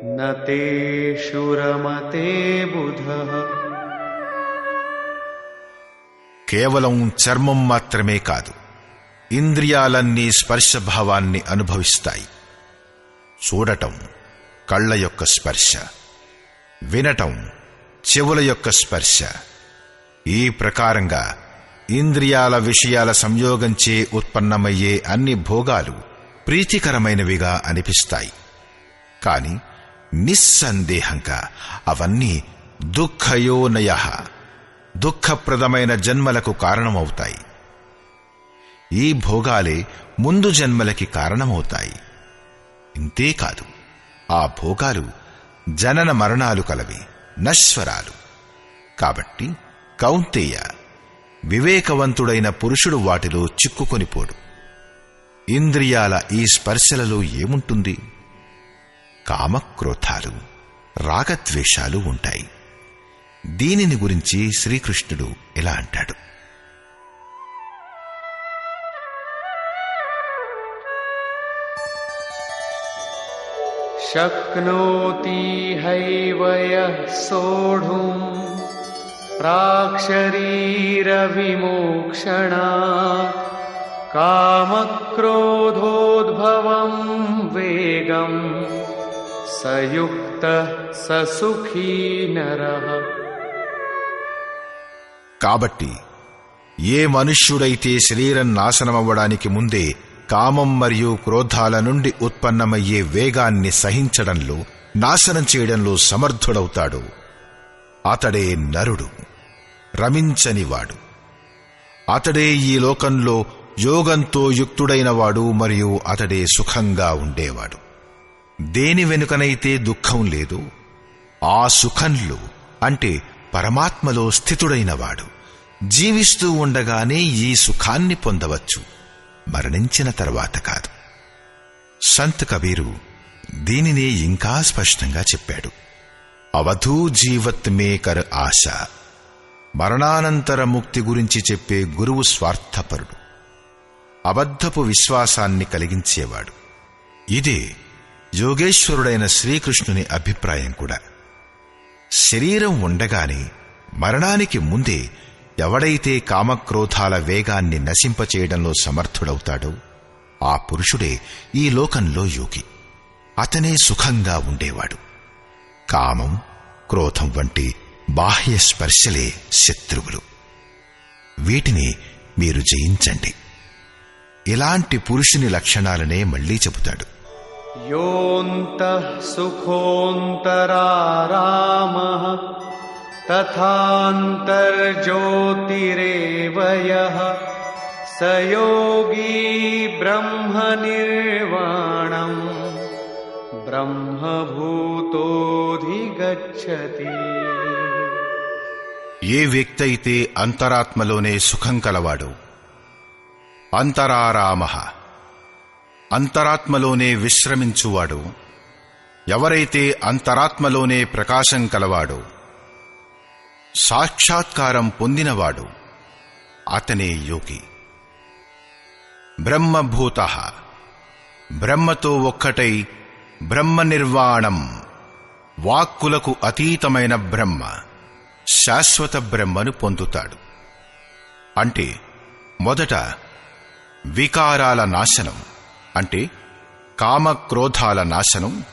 न तेषु रमते बुधः.
కేవలం చర్మం మాత్రమే కాదు, ఇంద్రియాలన్నీ స్పర్శభావాన్ని అనుభవిస్తాయి. చూడటం కళ్ళ యొక్క స్పర్శ, వినటం చెవుల యొక్క స్పర్శ. ఈ ప్రకారంగా ఇంద్రియాల విషయాల సంయోగంచే ఉత్పన్నమయ్యే అన్ని భోగాలు ప్రీతికరమైనవిగా అనిపిస్తాయి. కాని నిస్సందేహంగా అవన్నీ దుఃఖయోనయ, దుఃఖప్రదమైన జన్మలకు కారణమవుతాయి. ఈ భోగాలే ముందు జన్మలకి కారణమవుతాయి. ఇంతేకాదు, ఆ భోగాలు జనన మరణాలు కలవి, నశ్వరాలు. కాబట్టి కౌంతేయ, వివేకవంతుడైన పురుషుడు వాటిలో చిక్కుకొనిపోడు. ఇంద్రియాల ఈ స్పర్శలలో ఏముంటుంది? కామక్రోధాలు, రాగద్వేషాలు ఉంటాయి. దీనిని గురించి శ్రీకృష్ణుడు ఇలా అంటాడు,
शक्नोति हैव यः सोढुम् प्राक्शरीरविमोक्षणात् कामक्रोधोद्भवं वेगं स युक्तः स सुखी नरः.
కాబట్టి ఏ మనుష్యుడైతే శరీరం నాశనమవ్వడానికి ముందే కామం మరియు క్రోధాల నుండి ఉత్పన్నమయ్యే వేగాన్ని సహించడంలో, నాశనం చేయడంలో సమర్థుడవుతాడు, అతడే నరుడు, రమించనివాడు. అతడే ఈ లోకంలో యోగంతో యుక్తుడైనవాడు మరియు అతడే సుఖంగా ఉండేవాడు. దేని వెనుకనైతే దుఃఖం లేదు, ఆ సుఖంలో అంటే పరమాత్మలో స్థితుడైనవాడు జీవిస్తూ ఉండగానే ఈ సుఖాన్ని పొందవచ్చు, మరణించిన తర్వాత కాదు. సంత్ కబీరు దీనినే ఇంకా స్పష్టంగా చెప్పాడు, అవధూ జీవత్ మే కర్ ఆశ. మరణానంతర ముక్తి గురించి చెప్పే గురువు స్వార్థపరుడు, అబద్ధపు విశ్వాసాన్ని కలిగించేవాడు. ఇదే యోగేశ్వరుడైన శ్రీకృష్ణుని అభిప్రాయం కూడా. శరీరం ఉండగానే, మరణానికి ముందే ఎవడైతే కామక్రోధాల వేగాన్ని నశింపచేయడంలో సమర్థుడవుతాడో ఆ పురుషుడే ఈ లోకంలో యోగి. అతనే సుఖంగా ఉండేవాడు. కామం, క్రోధం వంటి బాహ్య స్పర్శలే శత్రువులు. వీటిని మీరు జయించండి. ఇలాంటి పురుషుని లక్షణాలనే మళ్లీ చెబుతాడు,
యోంతః సుఖోంతరారామః తథాంతర్జ్యోతిరేవ యః స स योगी ब्रह्मनिर्वाणम् ब्रह्मभूतोऽधिगच्छति.
ఏ వ్యక్తి అయితే అంతరాత్మలోనే సుఖం కలవాడు, అంతరారామః అంతరాత్మలోనే విశ్రమించువాడు, ఎవరైతే అంతరాత్మలోనే ప్రకాశం కలవాడో, సాక్షాత్కారం పొందినవాడు, అతనే యోగి. బ్రహ్మభూతః బ్రహ్మతో ఒక్కటై బ్రహ్మ నిర్వాణం వాక్కులకు అతీతమైన బ్రహ్మ శాశ్వత బ్రహ్మను పొందుతాడు. అంటే మొదట వికారాల నాశనం, అంటే కామక్రోధాల నాశనం,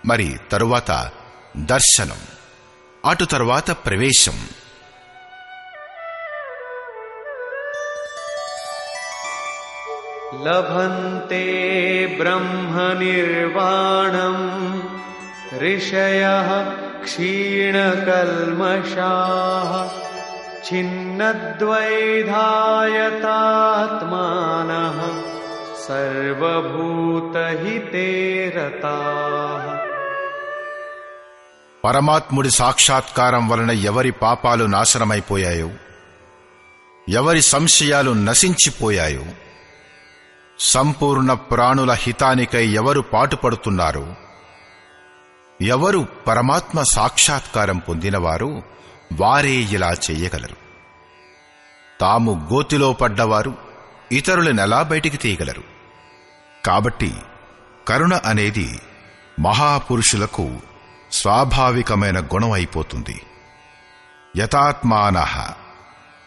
మరి తరువాత దర్శనం, అటు తరువాత ప్రవేశం.
లభంతే బ్రహ్మనిర్వాణం ఋషయః క్షీణకల్మషాః ఛిన్నద్వైధాయతాత్మానః సర్వభూతహితే రతాః.
పరమాత్ముడి సాక్షాత్కారం వలన ఎవరి పాపాలు నాశనమైపోయాయో, ఎవరి సంశయాలు నశించిపోయాయో, సంపూర్ణ ప్రాణుల హితానికై ఎవరు పాటుపడుతున్నారో, ఎవరు పరమాత్మ సాక్షాత్కారం పొందినవారో వారే ఇలా చెయ్యగలరు. తాము గోతిలో పడ్డవారు ఇతరులనెలా బయటికి తీయగలరు? కాబట్టి కరుణ అనేది మహాపురుషులకు స్వాభావికమైన గుణం అయిపోతుంది. యతాత్మానః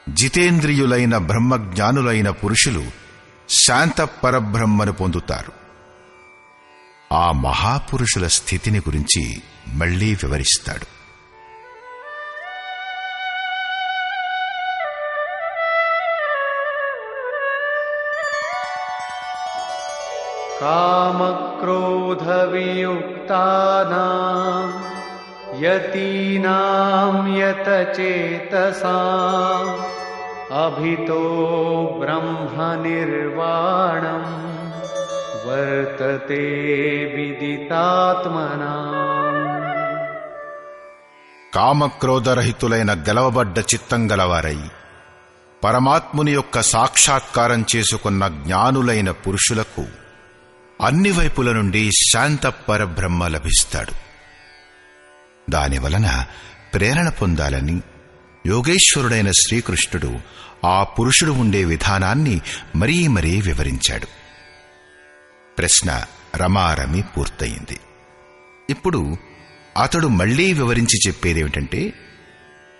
జితేంద్రియులైన బ్రహ్మజ్ఞానులైన పురుషులు శాంత పరబ్రహ్మను పొందుతారు. ఆ మహాపురుషుల స్థితిని గురించి మళ్లీ వివరిస్తాడు.
కామక్రోధవియుక్తానాం యతీనాం యతచేతసాం అభితో బ్రహ్మనిర్వాణం వర్తతే విదితాత్మనాం.
కామక్రోధరహితులైన గెలవబడ్డ చిత్తం గలవారై పరమాత్ముని యొక్క సాక్షాత్కారం చేసుకున్న జ్ఞానులైన పురుషులకు అన్ని వైపుల నుండి శాంత పరబ్రహ్మ లభిస్తాడు. దానివలన ప్రేరణ పొందాలని యోగేశ్వరుడైన శ్రీకృష్ణుడు ఆ పురుషుడు ఉండే విధానాన్ని మరీ మరీ వివరించాడు. ప్రశ్న రమారమి పూర్తయింది. ఇప్పుడు అతడు మళ్లీ వివరించి చెప్పేదేమిటంటే,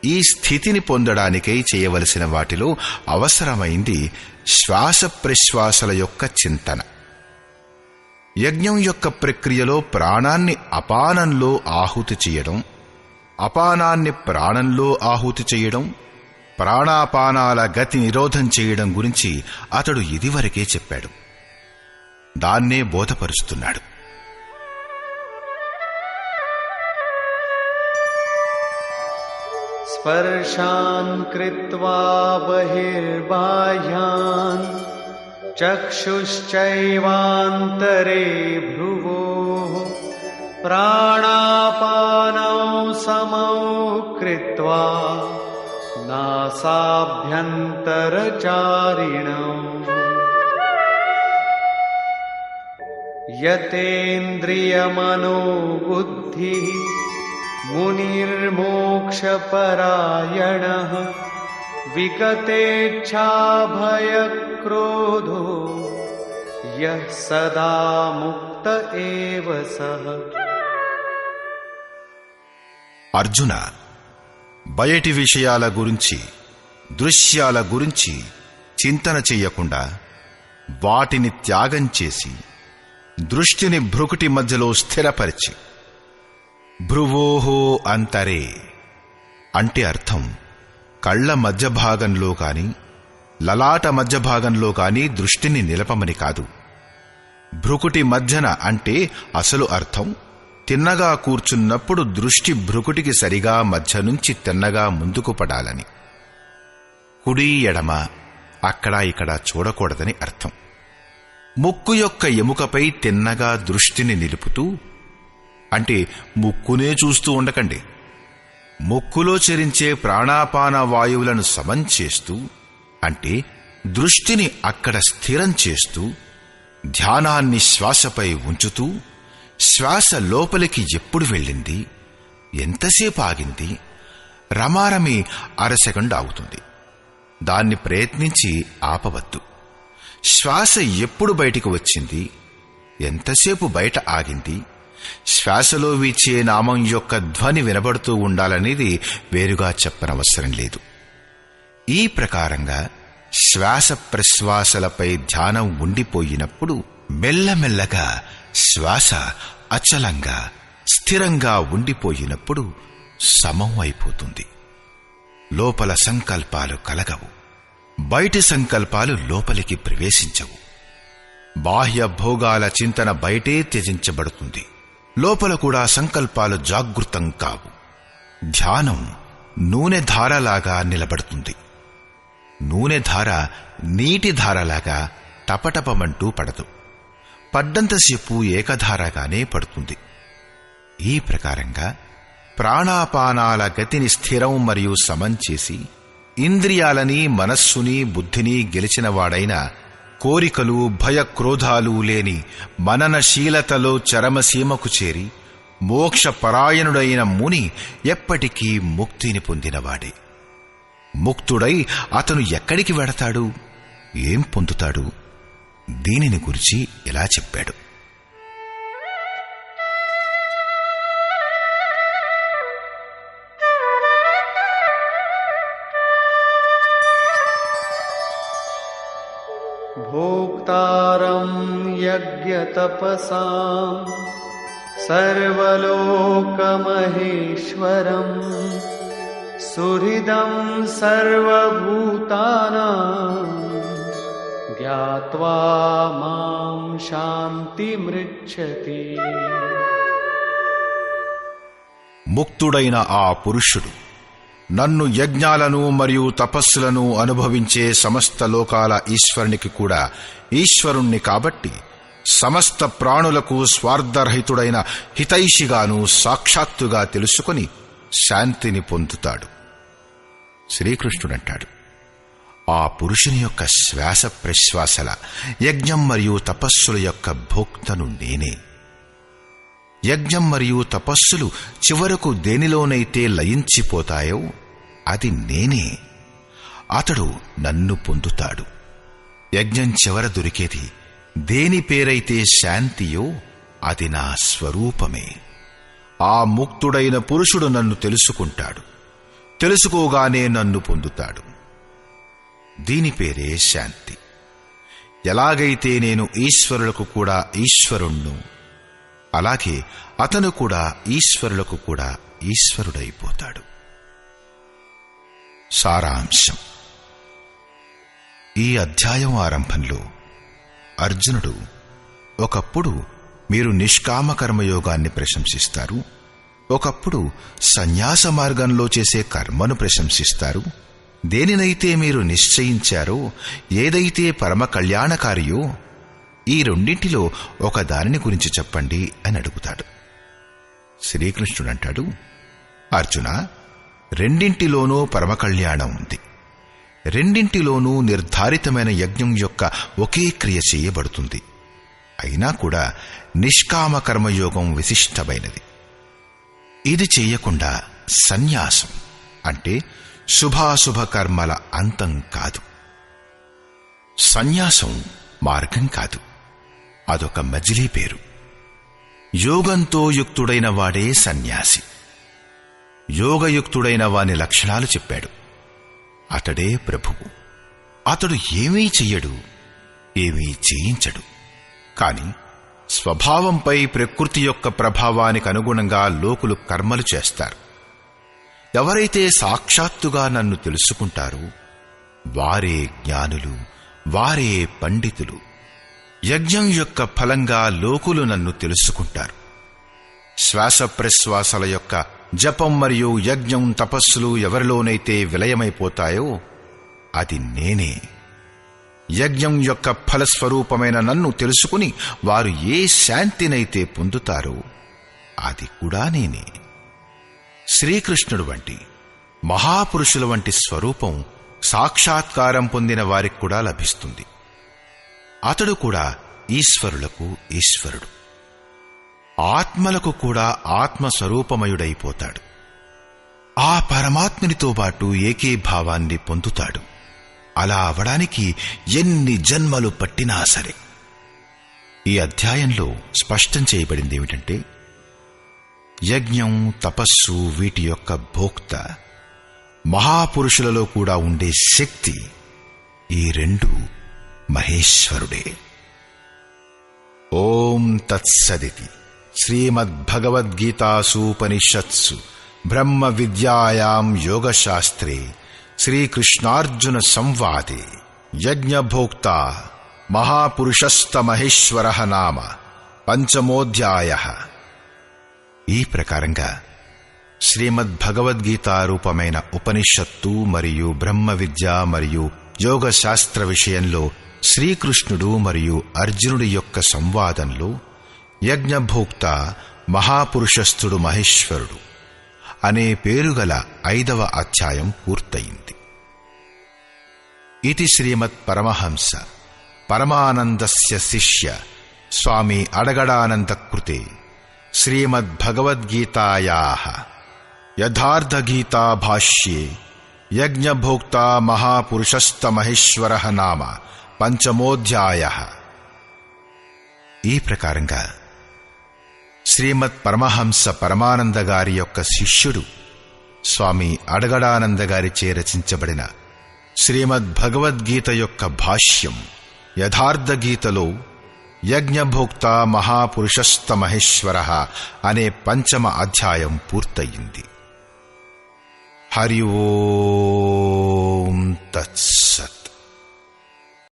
ఈ స్థితిని పొందడానికై చేయవలసిన వాటిలో అవసరమైంది శ్వాస ప్రశ్వాసల యొక్క చింతన. యజ్ఞం యొక్క ప్రక్రియలో ప్రాణాన్ని అపానంలో ఆహుతి చేయడం, అపానాన్ని ప్రాణంలో ఆహుతి చేయడం, ప్రాణాపానాల గతి నిరోధం చేయడం గురించి అతడు ఇదివరకే చెప్పాడు. దాన్నే బోధపరుస్తున్నాడు.
స్పర్శాన్ కృత్వా బహిర్బాహ్యాన్ చక్షుశ్చైవాంతరే భ్రువోః ప్రాణాపానౌ సమౌ కృత్వా నాసాభ్యంతరచారిణౌ యతేంద్రియమనోబుద్ధిః మునిర్మోక్షపరాయణః విగతేచ్ఛాభయక్రోధో యః సదా ముక్త ఏవ సః.
అర్జున, బయటి విషయాల గురించి, దృశ్యాల గురించి చింతన చెయ్యకుండా వాటిని త్యాగం చేసి దృష్టిని భ్రుకుటి మధ్యలో స్థిరపరిచి, భ్రువోహో అంతరే అంటే అర్థం కళ్ల మధ్య భాగంలో కాని లలాట మధ్య భాగంలో కాని దృష్టిని నిలపమని కాదు. భ్రుకుటి మధ్యన అంటే అసలు అర్థం తిన్నగా కూర్చున్నప్పుడు దృష్టి భ్రుకుటికి సరిగా మధ్య నుంచి తిన్నగా ముందుకు పడాలని. కుడి ఎడమ అక్కడా ఇక్కడ చూడకూడదని అర్థం. ముక్కు యొక్క ఎముకపై తిన్నగా దృష్టిని నిలుపుతూ, అంటే ముక్కునే చూస్తూ ఉండకండి, ముక్కులో చరించే ప్రాణాపాన వాయువులను సమం చేస్తూ, అంటే దృష్టిని అక్కడ స్థిరం చేస్తూ, ధ్యానాన్ని శ్వాసపై ఉంచుతూ, శ్వాస లోపలికి ఎప్పుడు వెళ్ళింది, ఎంతసేపు ఆగింది, రమారమి అరసెకండ్ ఆగుతుంది, దాన్ని ప్రయత్నించి ఆపవద్దు. శ్వాస ఎప్పుడు బయటికి వచ్చింది, ఎంతసేపు బయట ఆగింది, శ్వాసలో వీచే నామం యొక్క ధ్వని వినబడుతూ ఉండాలనేది వేరుగా చెప్పనవసరం లేదు. ఈ ప్రకారంగా శ్వాస ప్రశ్వాసలపై ధ్యానం ఉండిపోయినప్పుడు మెల్లమెల్లగా శ్వాస అచలంగా స్థిరంగా ఉండిపోయినప్పుడు సమం అయిపోతుంది. లోపల సంకల్పాలు కలగవు, బయటి సంకల్పాలు లోపలికి ప్రవేశించవు. బాహ్య భోగాల చింతన బయటే త్యజించబడుతుంది, లోపల కూడా సంకల్పాలు జాగృతం కావు. ధ్యానం నూనె ధారలాగా నిలబడుతుంది. నూనె ధార నీటి ధారలాగా టపటపమంటూ పడదు, పడ్డంతసేపు ఏకధారగానే పడుతుంది. ఈ ప్రకారంగా ప్రాణాపానాల గతిని స్థిరం మరియు సమం చేసి, ఇంద్రియాలని మనస్సుని బుద్ధిని గెలిచినవాడైన, కోరికలు భయక్రోధాలు లేని మననశీలతలో చరమసీమకు చేరి మోక్షపరాయణుడైన ముని ఎప్పటికీ ముక్తిని పొందినవాడే. ముక్తుడై అతను ఎక్కడికి వెడతాడు, ఏం పొందుతాడు, దీనిని గురించి ఇలా చెప్పాడు.
భోక్తారం యజ్ఞతపసాం సర్వలోకమహేశ్వరం సుహృదం సర్వభూతానాం జ్ఞాత్వా మాం శాంతిమృచ్చతి.
ముక్తుడైన ఆ పురుషుడు నన్ను యజ్ఞాలను మరియు తపస్సులను అనుభవించే సమస్త లోకాల ఈశ్వరునికి కూడా ఈశ్వరుణ్ణి కాబట్టి సమస్త ప్రాణులకు స్వార్థరహితుడైన హితైషిగాను సాక్షాత్తుగా తెలుసుకుని శాంతిని పొందుతాడు. శ్రీకృష్ణుడంటాడు, ఆ పురుషుని యొక్క శ్వాస ప్రశ్వాసల యజ్ఞం మరియు తపస్సుల యొక్క భోక్తను నేనే. యజ్ఞం మరియు తపస్సులు చివరకు దేనిలోనైతే లయించిపోతాయో అది నేనే. అతడు నన్ను పొందుతాడు. యజ్ఞం చివర దొరికేది దేని పేరైతే శాంతియో అది నా స్వరూపమే. ఆ ముక్తుడైన పురుషుడు నన్ను తెలుసుకుంటాడు, తెలుసుకోగానే నన్ను పొందుతాడు. దీని పేరే శాంతి. ఎలాగైతే నేను ఈశ్వరులకు కూడా ఈశ్వరుణ్ణు, అలాగే అతను కూడా ఈశ్వరులకు కూడా ఈశ్వరుడైపోతాడు. సారాంశం: ఈ అధ్యాయం ఆరంభంలో అర్జునుడు ఒకప్పుడు మీరు నిష్కామ కర్మయోగాన్ని ప్రశంసిస్తారు, ఒకప్పుడు సన్యాస మార్గంలో చేసే కర్మను ప్రశంసిస్తారు, దేనినైతే మీరు నిశ్చయించారో, ఏదైతే పరమ కళ్యాణకారియో, ఈ రెండింటిలో ఒక దానిని గురించి చెప్పండి అని అడుగుతాడు. శ్రీకృష్ణుడంటాడు, అర్జున, రెండింటిలోనూ పరమ కళ్యాణం ఉంది. రెండింటిలోనూ నిర్ధారితమైన యజ్ఞం యొక్క ఒకే క్రియ చేయబడుతుంది. అయినా కూడా నిష్కామ కర్మయోగం విశిష్టమైనది. ఇది చేయకుండా సన్యాసం అంటే శుభాశుభ కర్మల అంతం కాదు. సన్యాసం మార్గం కాదు, అదొక మజిలీ పేరు. యోగంతో యుక్తుడైన వాడే సన్యాసి. యోగయుక్తుడైన వాని లక్షణాలు చెప్పాడు. అతడే ప్రభువు. అతడు ఏమీ చెయ్యడు, ఏమీ చేయించడు. కాని స్వభావంపై ప్రకృతి యొక్క ప్రభావానికి అనుగుణంగా లోకులు కర్మలు చేస్తారు. ఎవరైతే సాక్షాత్తుగా నన్ను తెలుసుకుంటారో వారే జ్ఞానులు, వారే పండితులు. యజ్ఞం యొక్క ఫలంగా లోకులు నన్ను తెలుసుకుంటారు. శ్వాస ప్రశ్వాసల యొక్క జపం మరియు యజ్ఞం తపస్సులు ఎవరిలోనైతే విలయమైపోతాయో అది నేనే. యజ్ఞం యొక్క ఫలస్వరూపమైన నన్ను తెలుసుకుని వారు ఏ శాంతినైతే పొందుతారో అది కూడా నేనే. శ్రీకృష్ణుడు వంటి మహాపురుషుల వంటి స్వరూపం సాక్షాత్కారం పొందిన వారికి కూడా లభిస్తుంది. అతడు కూడా ఈశ్వరులకు ఈశ్వరుడు, ఆత్మలకు కూడా ఆత్మస్వరూపమయుడైపోతాడు. ఆ పరమాత్మునితో పాటు ఏకీభావాన్ని పొందుతాడు. అలా అవడానికి ఎన్ని జన్మలు పట్టినా సరే. ఈ అధ్యాయంలో స్పష్టం చేయబడింది ఏమిటంటే, యజ్ఞం, తపస్సు వీటి యొక్క భోక్త మహాపురుషులలో కూడా ఉండే శక్తి ఈ రెండు మహేశ్వరుడే. ఓం తత్సదితి శ్రీమద్భగవద్గీతాసూపనిషత్సు బ్రహ్మ విద్యాయాం యోగశాస్త్రే శ్రీకృష్ణార్జున సంవాదే యజ్ఞభోక్త మహాపురుషస్తమహేశ్వరః నామ పంచమోధ్యాయః. ఈ ప్రకారంగా శ్రీమద్భగవద్గీత రూపమైన ఉపనిషత్తు మరియు బ్రహ్మ విద్య మరియు యోగ శాస్త్ర విషయంలో శ్రీకృష్ణుడు మరియు అర్జునుడి యొక్క సంవాదంలో యజ్ఞభోక్త మహాపురుషస్థుడు మహేశ్వరుడు అనే పేరుగల 5వ అధ్యాయం పూర్తయింది. ఇది శ్రీమత్ పరమహంస పరమానందస్య శిష్య స్వామి అడగడానంద కృతే శ్రీమద్భగవద్గీతాయాః యథార్థగీతా భాష్యే యజ్ఞభోక్తా మహాపురుషస్తమహేశ్వరః నామ పంచమోధ్యాయః. ఈ ప్రకారంగా శ్రీమత్ పరమహంస పరమానంద గారి యొక్క శిష్యుడు స్వామి అడగడానంద గారిచే రచించబడిన శ్రీమద్భగవద్గీత యొక్క భాష్యం యథార్థగీతలో యజ్ఞభోక్తా మహాపురుషస్తమహేశ్వరః అనే 5వ అధ్యాయం పూర్తయింది. హరి ఓం తత్సత్.